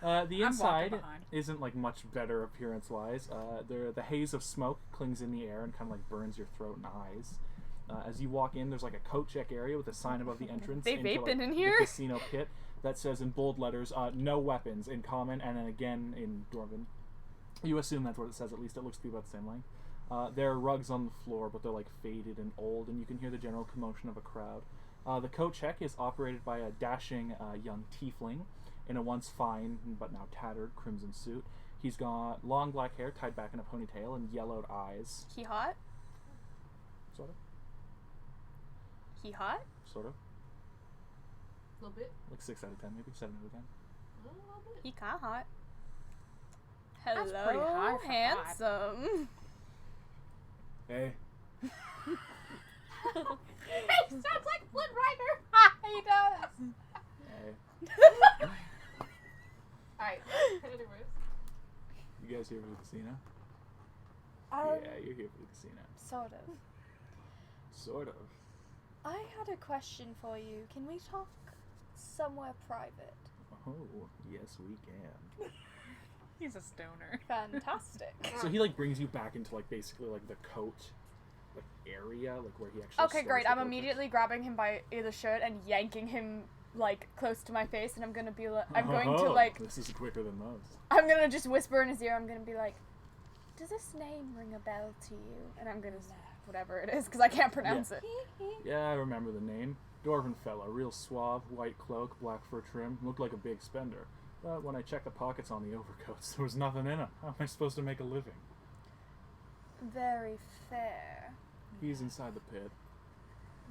I'm walking inside behind. isn't like much better appearance-wise. The haze of smoke clings in the air and kind of like burns your throat and eyes. As you walk in, there's like a coat check area with a sign above the entrance. They into, vaping like, in the here? casino pit that says in bold letters, "No weapons" in common, and then again in Dwarven. You assume that's what it says, at least it looks to be about the same length. There are rugs on the floor, but they're like faded and old, and you can hear the general commotion of a crowd. The coat check is operated by a dashing young tiefling in a once fine but now tattered crimson suit. He's got long black hair tied back in a ponytail and yellowed eyes. He hot? Sort of. He hot? Sort of. A little bit. Like 6 out of 10, maybe 7 out of 10. A little bit. He kinda hot. Hello, That's pretty high for handsome. Hey. He sounds like Flynn Rider. He does. Hey. Alright. Anyways. You guys here for the casino? Um, Yeah, you're here for the casino. Sort of. Sort of. I had a question for you. Can we talk somewhere private? Oh, yes we can. He's a stoner. Fantastic. So he like brings you back into like basically like the coat like area, like where he actually Okay, stores great. the I'm coat. immediately grabbing him by the shirt and yanking him like close to my face, and I'm gonna be like, I'm going to Oh, like, this is quicker than most. I'm gonna just whisper in his ear. I'm gonna be like, does this name ring a bell to you? And I'm gonna whatever it is because I can't pronounce it. Yeah, I remember the name. Dwarven fella, real suave, white cloak, black fur trim, looked like a big spender. But when I checked the pockets on the overcoats, there was nothing in them. How am I supposed to make a living? Very fair. He's inside the pit.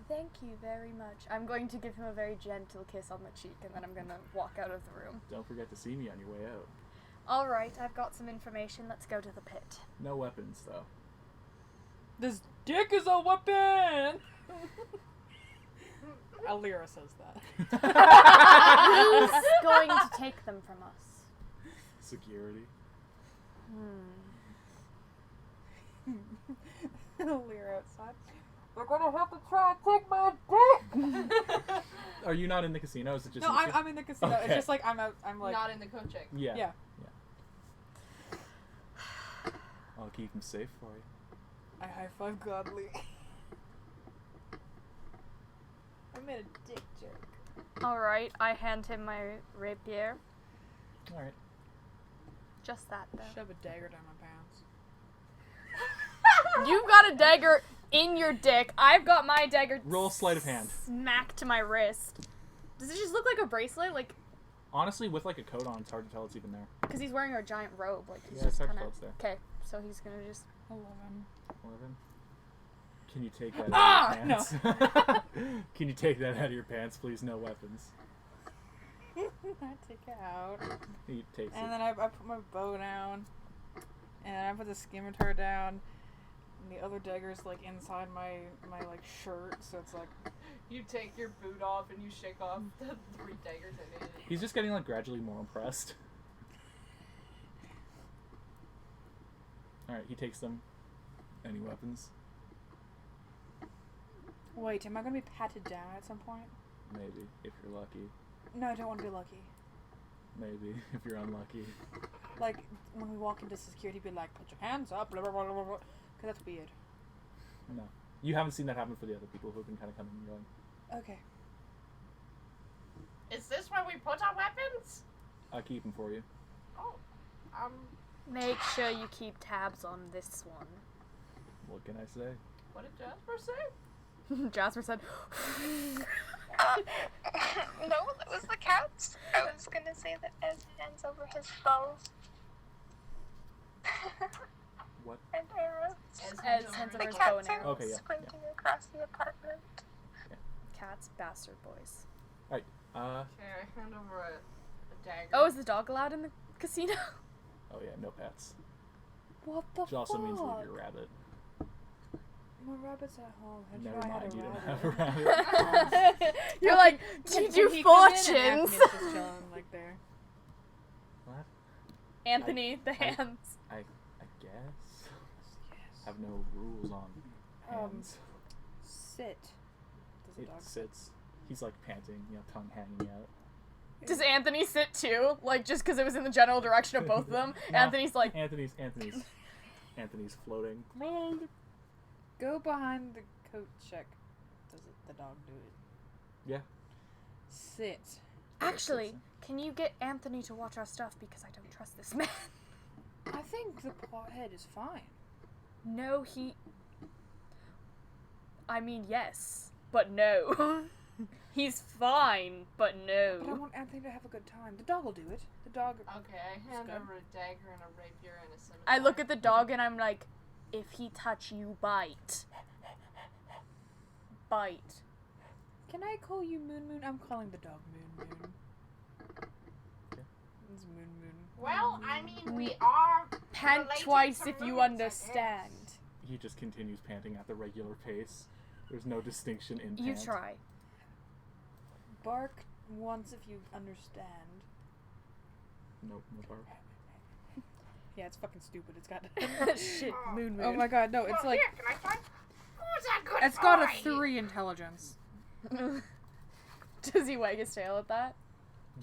Thank you very much. I'm going to give him a very gentle kiss on the cheek, and then I'm gonna walk out of the room. Don't forget to see me on your way out. All right, I've got some information. Let's go to the pit. No weapons, though. This dick is a weapon! Alira says that. Who's going to take them from us? Security. Alira outside. They're gonna have to try and take my dick! Are you not in the casino? Is it just No, you two? I'm in the casino. Okay. It's just like I'm like Not in the coat check. Yeah. yeah. I'll keep him safe for you. I high five Godly. I made a dick joke. All right, I hand him my rapier. All right. Just that, though. Shove a dagger down my pants. You've got a dagger in your dick. I've got my dagger. Roll sleight of hand. Smacked to my wrist. Does it just look like a bracelet? Like, Honestly, with like a coat on, it's hard to tell it's even there. because he's wearing a giant robe. Like, he's Yeah, it's just hard to kind tell of. it's there. Okay, so he's gonna just. 11. 11. Can you take that Ah! out of your pants? Can you take that out of your pants, please? No weapons. I take it out. He takes And it. then I put my bow down. And then I put the scimitar down. And the other dagger's like inside my like shirt, so it's like You take your boot off and you shake off the 3 daggers in it. He's just getting like gradually more impressed. Alright, he takes them. Any weapons? wait, am I gonna be patted down at some point? Maybe, if you're lucky. No, I don't want to be lucky. Maybe, if you're unlucky. Like when we walk into security, be like, put your hands up, blah blah blah blah blah. Cause that's weird. No. You haven't seen that happen for the other people who've been kind of coming and going. Okay. Is this where we put our weapons? I'll keep them for you. Oh, Make sure you keep tabs on this one. What can I say? what did Jasper say? Jasper said. No, that was the cat's. I was gonna say that Ez hands over his phone. What? And arrows. Ez hands The over his cats bow and are arrows. Okay, yeah, squinting across the apartment. Cats, bastard boys. Okay, I hand over a dagger. Oh, is the dog allowed in the casino? Oh yeah, no pets. What the Which also means leave fuck? your rabbit. My rabbit's at home. How Never do I mind, have you a don't rabbit? have a rabbit. You're like, do you do fortunes? Anthony's just chilling like there. What? Anthony, the hands. I guess. Have no rules on hands. Sit. Does the It dog sits. He's like panting, tongue hanging out. Does Anthony sit too? Like, just because it was in the general direction of both of them? No. Anthony's like, Anthony's floating. Go behind the coat check. Does the dog do it? Yeah. Sit. actually, can you get Anthony to watch our stuff because I don't trust this man? I think the pothead is fine. No, I mean, yes, but no. He's fine, but no. But I want Anthony to have a good time. The dog will do it. The dog. Okay, I hand good. over a dagger and a rapier and a scimitar. I look at the dog and I'm like, if he touch you, bite. Bite. Can I call you Moon Moon? I'm calling the dog Moon Moon. It's Moon Moon. Well, I mean, we are Pant related twice to if you moons, I understand. He just continues panting at the regular pace. There's no distinction in You pant. try. Bark once if you understand. Nope, no bark. Yeah, it's fucking stupid. It's got. Shit, Moon Moon. Oh my god, no! It's Well, like here, can I try? Who's that good it's got a boy? 3 intelligence. Does he wag his tail at that?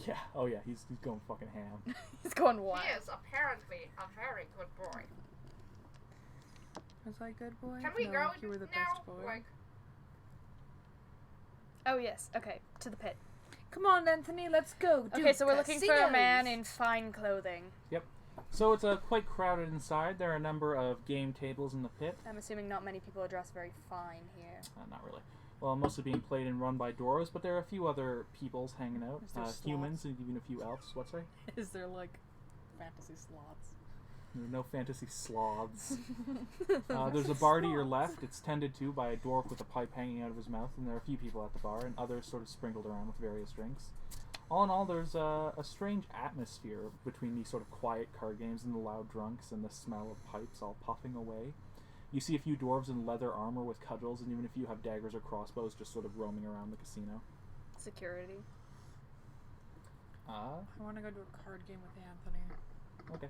Yeah, oh yeah, he's going fucking ham. He's going wild. He is apparently a very good boy. Was I good boy? Can we no, go you were the now? best boy. Like, Oh yes, okay, to the pit. Come on, Anthony, let's go. Okay, so we're looking for a man in fine clothing. So it's quite crowded inside. There are a number of game tables in the pit. I'm assuming not many people are dressed very fine here. Not really. Well, mostly being played and run by dwarves, but there are a few other peoples hanging out. Is there Humans and even a few elves. What's that? Is there like fantasy slots? There are no fantasy sloths. There's a bar to your left. It's tended to by a dwarf with a pipe hanging out of his mouth, and there are a few people at the bar, and others sort of sprinkled around with various drinks. All in all, there's a strange atmosphere between these sort of quiet card games and the loud drunks and the smell of pipes all puffing away. You see a few dwarves in leather armor with cudgels, and even a few have daggers or crossbows just sort of roaming around the casino. Security. I want to go to a card game with Anthony. Okay.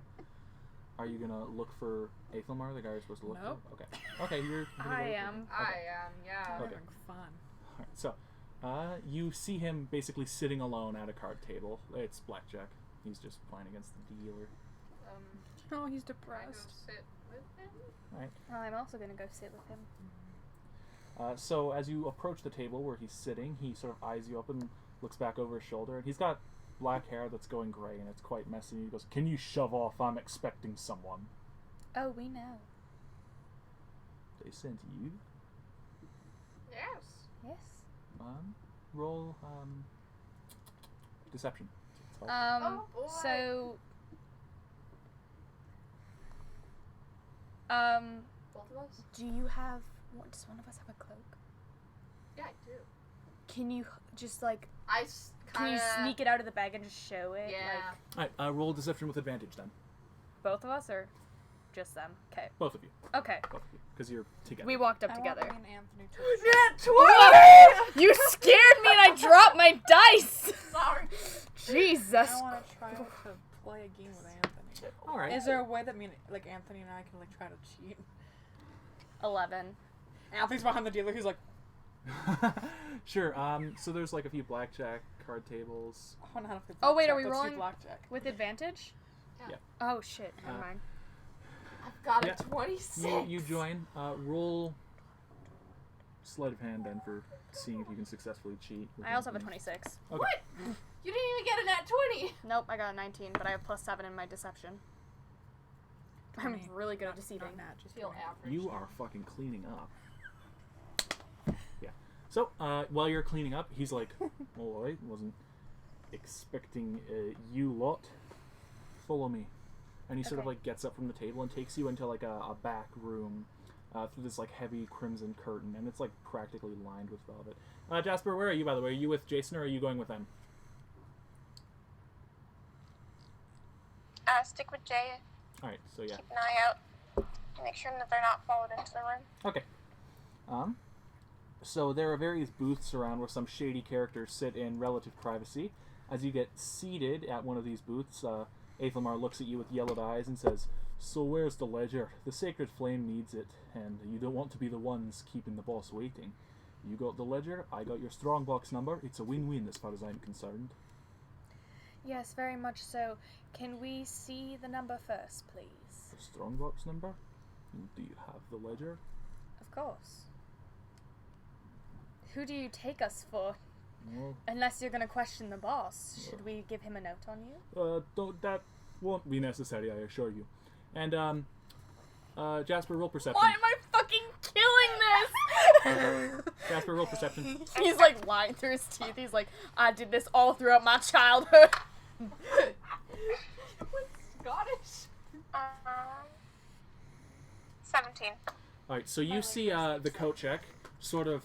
Are you gonna look for Aethelmar, the guy you're supposed to look Nope. for? Okay. Okay, you're gonna I go- am. I am, yeah. I'm Okay. having fun. Alright, so, you see him basically sitting alone at a card table. It's blackjack. He's just playing against the dealer. Oh, he's Can I go depressed. sit with him? Right. I'm also gonna go sit with him. So as you approach the table where he's sitting, he sort of eyes you up and looks back over his shoulder, and he's got black hair that's going gray, and it's quite messy. And he goes, "Can you shove off? I'm expecting someone." Oh, we know. They sent you. Yes. Yes. Roll deception. Oh, boy. So. Both of us? Do you have? Does one of us have a cloak? Yeah, I do. Can you just like? Can Can you sneak it out of the bag and just show it? Yeah. Like, Alright, roll deception with advantage then. both of us or just them? Okay. Both of you. Okay. Both of you. Because you're together. We walked up I together. want me and Anthony to You scared me and I dropped my dice. Sorry. Jesus. I want to try to play a game with Anthony. Alright. Is there a way that Anthony and I can like try to cheat? 11. Anthony's behind the dealer. He's like, Sure. So there's like a few blackjack card tables. I want to have to Oh, wait, are we Let's do rolling- blackjack? With advantage? Yeah. Oh shit. Never Uh, mind. I've got Yeah. a 26. You join. Roll sleight of hand then for seeing if you can successfully cheat. with I also have a Anthony. 26. Okay. What? You didn't even get a nat 20. Nope, I got a 19, but I have +7 in my deception. I'm 20. really good at Not deceiving. nat, just Feel 20. average. You are fucking cleaning up. Yeah. So, while you're cleaning up, he's like, "Oh, I wasn't expecting you lot. Follow me." And he sort of Okay. like gets up from the table and takes you into like a back room through this like heavy crimson curtain, and it's like practically lined with velvet. Jasper, where are you, by the way? Are you with Jason or are you going with them? Stick with Jay. All right. So yeah. Keep an eye out. Make sure that they're not followed into the room. Okay. So there are various booths around where some shady characters sit in relative privacy. As you get seated at one of these booths, Aethelmar looks at you with yellowed eyes and says, "So where's the ledger? The Sacred Flame needs it, and you don't want to be the ones keeping the boss waiting. You got the ledger, I got your strongbox number. It's a win-win as far as I'm concerned." Yes, very much so. Can we see the number first, please? The strongbox number? Do you have the ledger? Of course. Who do you take us for? Well, Unless you're gonna question the boss. Should we give him a note on you? that won't be necessary, I assure you. And Jasper, roll perception. Why am I fucking killing this? Jasper, roll perception. He's like lying through his teeth. He's like, I did this all throughout my childhood. Scottish. 17. Alright, so you see the Kochek sort of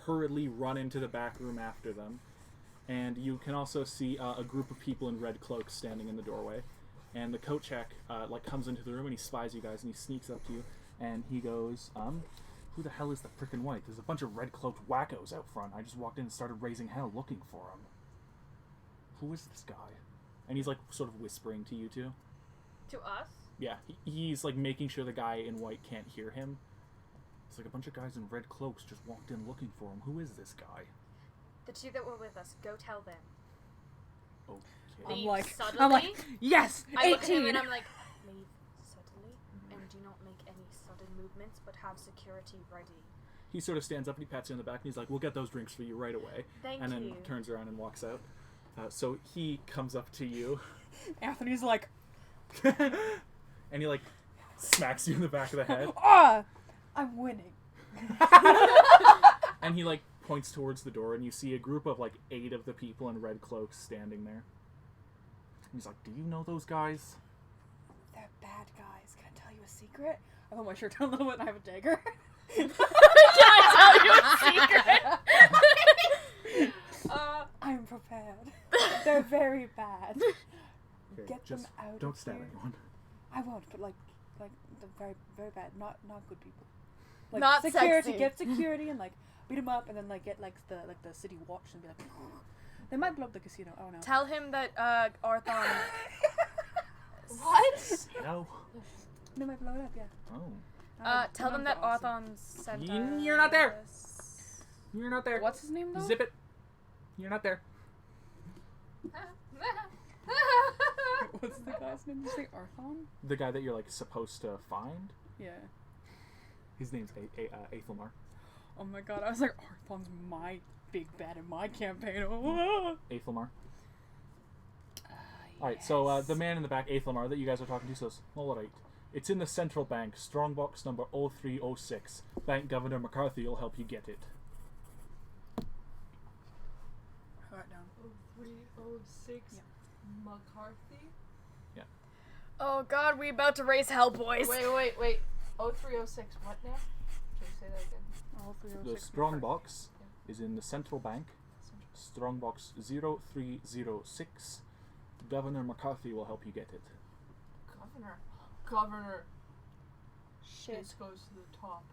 hurriedly run into the back room after them. And you can also see a group of people in red cloaks standing in the doorway. And the Kochek like comes into the room and he spies you guys and he sneaks up to you and he goes, who the hell is the frickin' white? There's a bunch of red cloaked wackos out front. I just walked in and started raising hell looking for him. Who is this guy? And he's like sort of whispering to you two. To us? Yeah, he's like making sure the guy in white can't hear him. It's like a bunch of guys in red cloaks just walked in looking for him. Who is this guy? The two that were with us. Go tell them. Okay. I'm like, yes, I look at 18. him and I'm like, leave subtly and do not make any sudden movements, but have security ready. He sort of stands up and he pats you on the back and he's like, we'll get those drinks for you right away. Thank and you. then turns around and walks out. So he comes up to you Anthony's like, and he like smacks you in the back of the head. Ah! I'm winning. And he like points towards the door and you see a group of like 8 of the people in red cloaks standing there. And he's like, do you know those guys? They're bad guys. Can I tell you a secret? I put my shirt down a little bit and I have a dagger. Can I tell you a secret? I'm prepared. They're very bad. Okay, Get just them out don't of stab here. anyone. I won't, but like they're very, very bad. Not good people. Like Not security. sexy. Get security and like beat them up, and then like get like the city watch and be like, they might blow up the casino. I don't know. Tell him that Arthon. What? No. They might blow it up. Yeah. Oh. Tell them that awesome. Arthon sent You're not there. us. You're not there. what's his name though? Zip it. You're not there. What's the guy's name? Did you say Arthon? The guy that you're like supposed to find. Yeah. His name's Aethelmar. Oh my god, I was like, Arthon's my big bad in my campaign. Oh. Aethelmar. Alright, so the man in the back, Aethelmar, that you guys are talking to says, alright, it's in the central bank, strongbox number 0306. Bank Governor McCarthy will help you get it. Write down. 0306 Yeah. McCarthy? Oh god, we about to raise hell, boys. Wait. 0306 what now? Can you say that again? All three of The six strongbox is in the central bank, strongbox 0306. Governor McCarthy will help you get it. Governor. Shit. This goes to the top.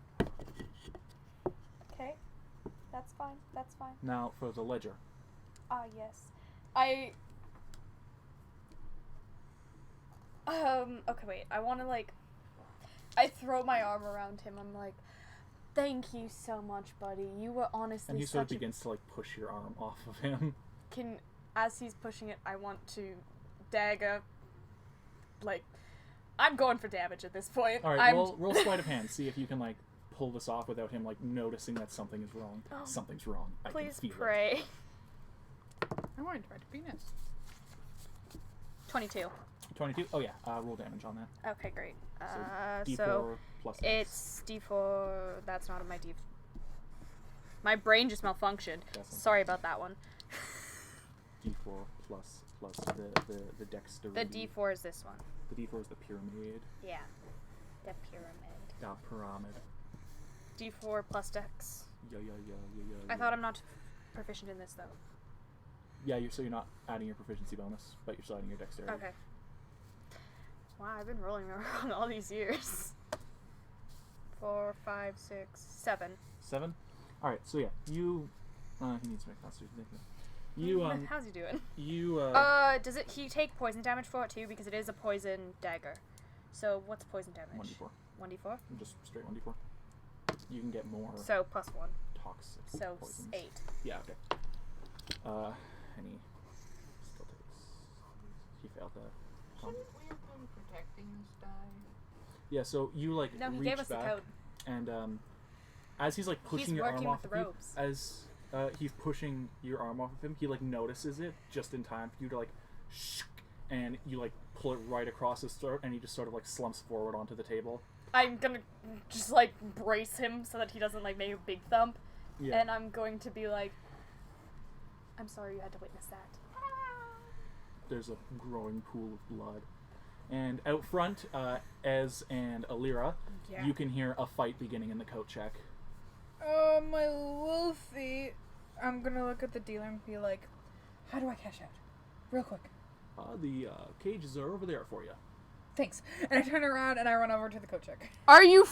Okay. That's fine. That's fine. Now for the ledger. Ah, yes. Okay, wait. I want to, like... I throw my arm around him. I'm like, thank you so much, buddy. You were honestly And he sort of such a... begins to like push your arm off of him. As he's pushing it, I want to dagger... Like, I'm going for damage at this point. Alright, roll sleight of hand. See if you can like pull this off without him like noticing that something is wrong. Oh. Something's wrong. I Please can feel pray. I wanted to write a penis. 22. it. 22? Oh yeah, roll damage on that. Okay, great. D4 So plus X. it's D4. That's not my D. My brain just malfunctioned. That's Sorry about that one. D4 plus the dexterity. The D4 is this one. The D4 is the pyramid. Yeah. The pyramid. The pyramid. D4 plus Dex. Yeah. I thought I'm not proficient in this though. Yeah, so you're not adding your proficiency bonus, but you're still adding your dexterity. Okay. Wow, I've been rolling wrong all these years. 4, 5, 6, 7. 7? Alright, so yeah, you... he needs to make constitution. You, How's he doing? you, Does he take poison damage for it too? Because it is a poison dagger. So what's poison damage? 1d4. 1d4? Just straight 1d4. You can get more So plus 1. toxic So poisons. 8. Yeah, okay. And he still takes... He failed that. Shouldn't we have been protecting this guy? Yeah, so you, like, No, he reach gave us back, the code. and, as he's, like, pushing He's your arm working off with of the you, ropes. as he's pushing your arm off of him, he, like, notices it just in time for you to, like, and you like pull it right across his throat, and he just sort of like slumps forward onto the table. I'm gonna just like brace him so that he doesn't like make a big thump, Yeah. and I'm going to be like, I'm sorry you had to witness that. There's a growing pool of blood. And out front, Ez and Alira, Yeah. you can hear a fight beginning in the coat check. Oh, my Wolfie. I'm gonna look at the dealer and be like, How do I cash out? Real quick. The cages are over there for you. thanks. And I turn around and I run over to the coat check. Are you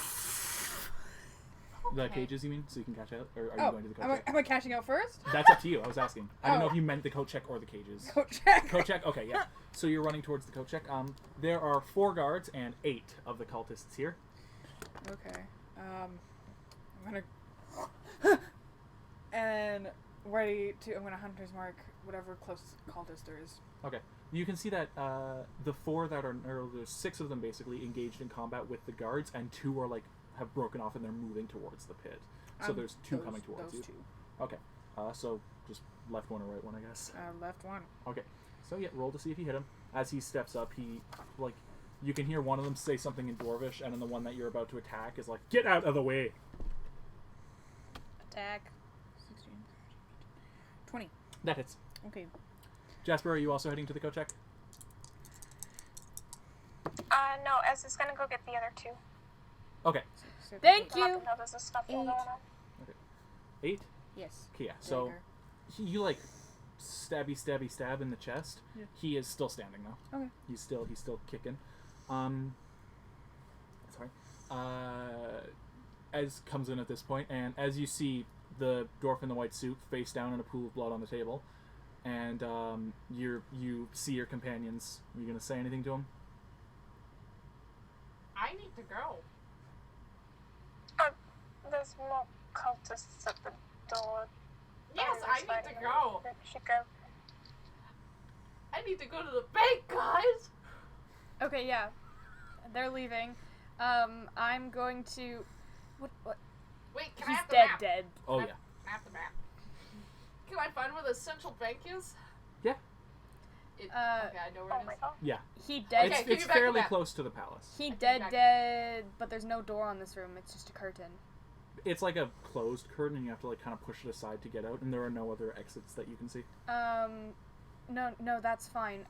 The Okay. cages, you mean? So you can cash out? Or are you Oh, going to the coat am I, check? am I cashing out first? That's up to you. I was asking. I don't know Oh. if you meant the coat check or the cages. Coat check. Coat check? Okay, yeah. So you're running towards the coat check. There are 4 guards and 8 of the cultists here. Okay. I'm gonna and I'm gonna hunter's mark whatever closest cultist there is. Okay. You can see that the 4 that are, or there's 6 of them basically engaged in combat with the guards, and 2 are like have broken off and they're moving towards the pit. So there's 2 coming towards those you. 2. Okay. So just left one or right one, I guess. Left one. Okay. So yeah, roll to see if you hit him. As he steps up, he like you can hear one of them say something in Dwarvish, and then the one that you're about to attack is like, "Get out of the way!" attack? 16, 20. That hits. Okay. Jasper, are you also heading to the coat check? No, Ez is gonna go get the other 2. Okay. So Thank Not you. to know there's a scuffle 8. going on. 8. Yes. Okay, yeah. So Dagger. you like stab in the chest. Yeah. He is still standing though. Okay. He's still kicking. Sorry. Ez comes in at this point, and as you see the dwarf in the white suit face down in a pool of blood on the table, and you see your companions. Are you gonna say anything to him? I need to go. There's more cultists at the door. Yes, I need to go. We should go. I need to go to the bank, guys. Okay, yeah. They're leaving. I'm going to. What? Wait, can I He's have the dead, map? dead. Oh Map. yeah. I have the map. Can I find where the central bank is? Yeah. Okay, Uh, I know where Oh it my is. god. Yeah. He dead. Okay, It's, give me it's back the fairly map. close to the palace. He I dead, think I- dead. But there's no door on this room. It's just a curtain. It's like a closed curtain, and you have to like kind of push it aside to get out, and there are no other exits that you can see. No, that's fine.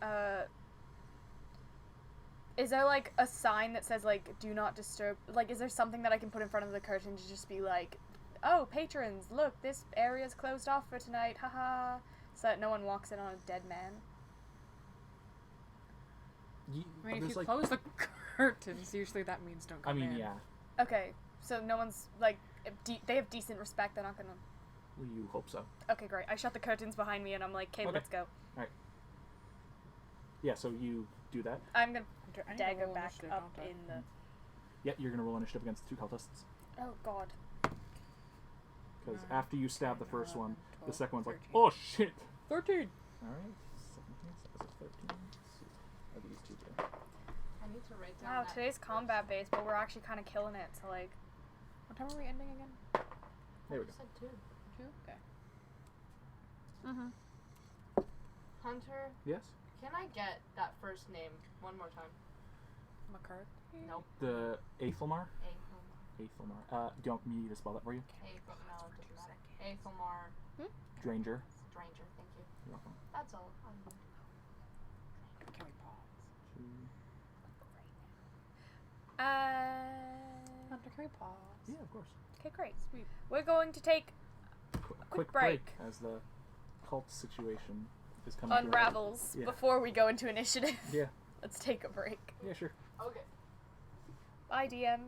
Is there like a sign that says like "Do not disturb"? Like, is there something that I can put in front of the curtain to just be like, "Oh, patrons, look, this area's closed off for tonight, haha," so that no one walks in on a dead man? I mean, if There's, you like, close the curtains, usually that means don't I come mean, in. yeah. Okay, so no one's like, if they have decent respect. They're not gonna. Well, you hope so. Okay, great. I shut the curtains behind me and I'm like, "Okay, Okay. let's go." Yeah, so you do that. I'm gonna I need to dagger roll back initiative, up don't I? in the. Yeah, you're gonna roll initiative against the 2 cultists. Oh God. Because 9, after you stab the 10, first one, 11, the second one's like, 13. "Oh shit!" 13. Alright, 17, so that's a 13. Are these 2 there? I need to write down Wow, that today's first. combat based, but we're actually kind of killing it. So like, what time are we ending again? There we You go. said 2. 2? Okay. Mm-hmm. Hunter, Yes? can I get that first name one more time? McCarthy? Nope. The Aethelmar? Aethelmar. Aethelmar. Do you want me to spell that for you? No, it doesn't matter. Aethelmar Dranger. Stranger. Thank you. You're welcome. That's all. Can we pause? Hunter, can we pause? Yeah, of course. Okay, great. Sweet. We're going to take Quick break. as the cult situation is coming to an end. unravels Yeah. before we go into initiative. Yeah. Let's take a break. Yeah, sure. Okay. Bye, DM.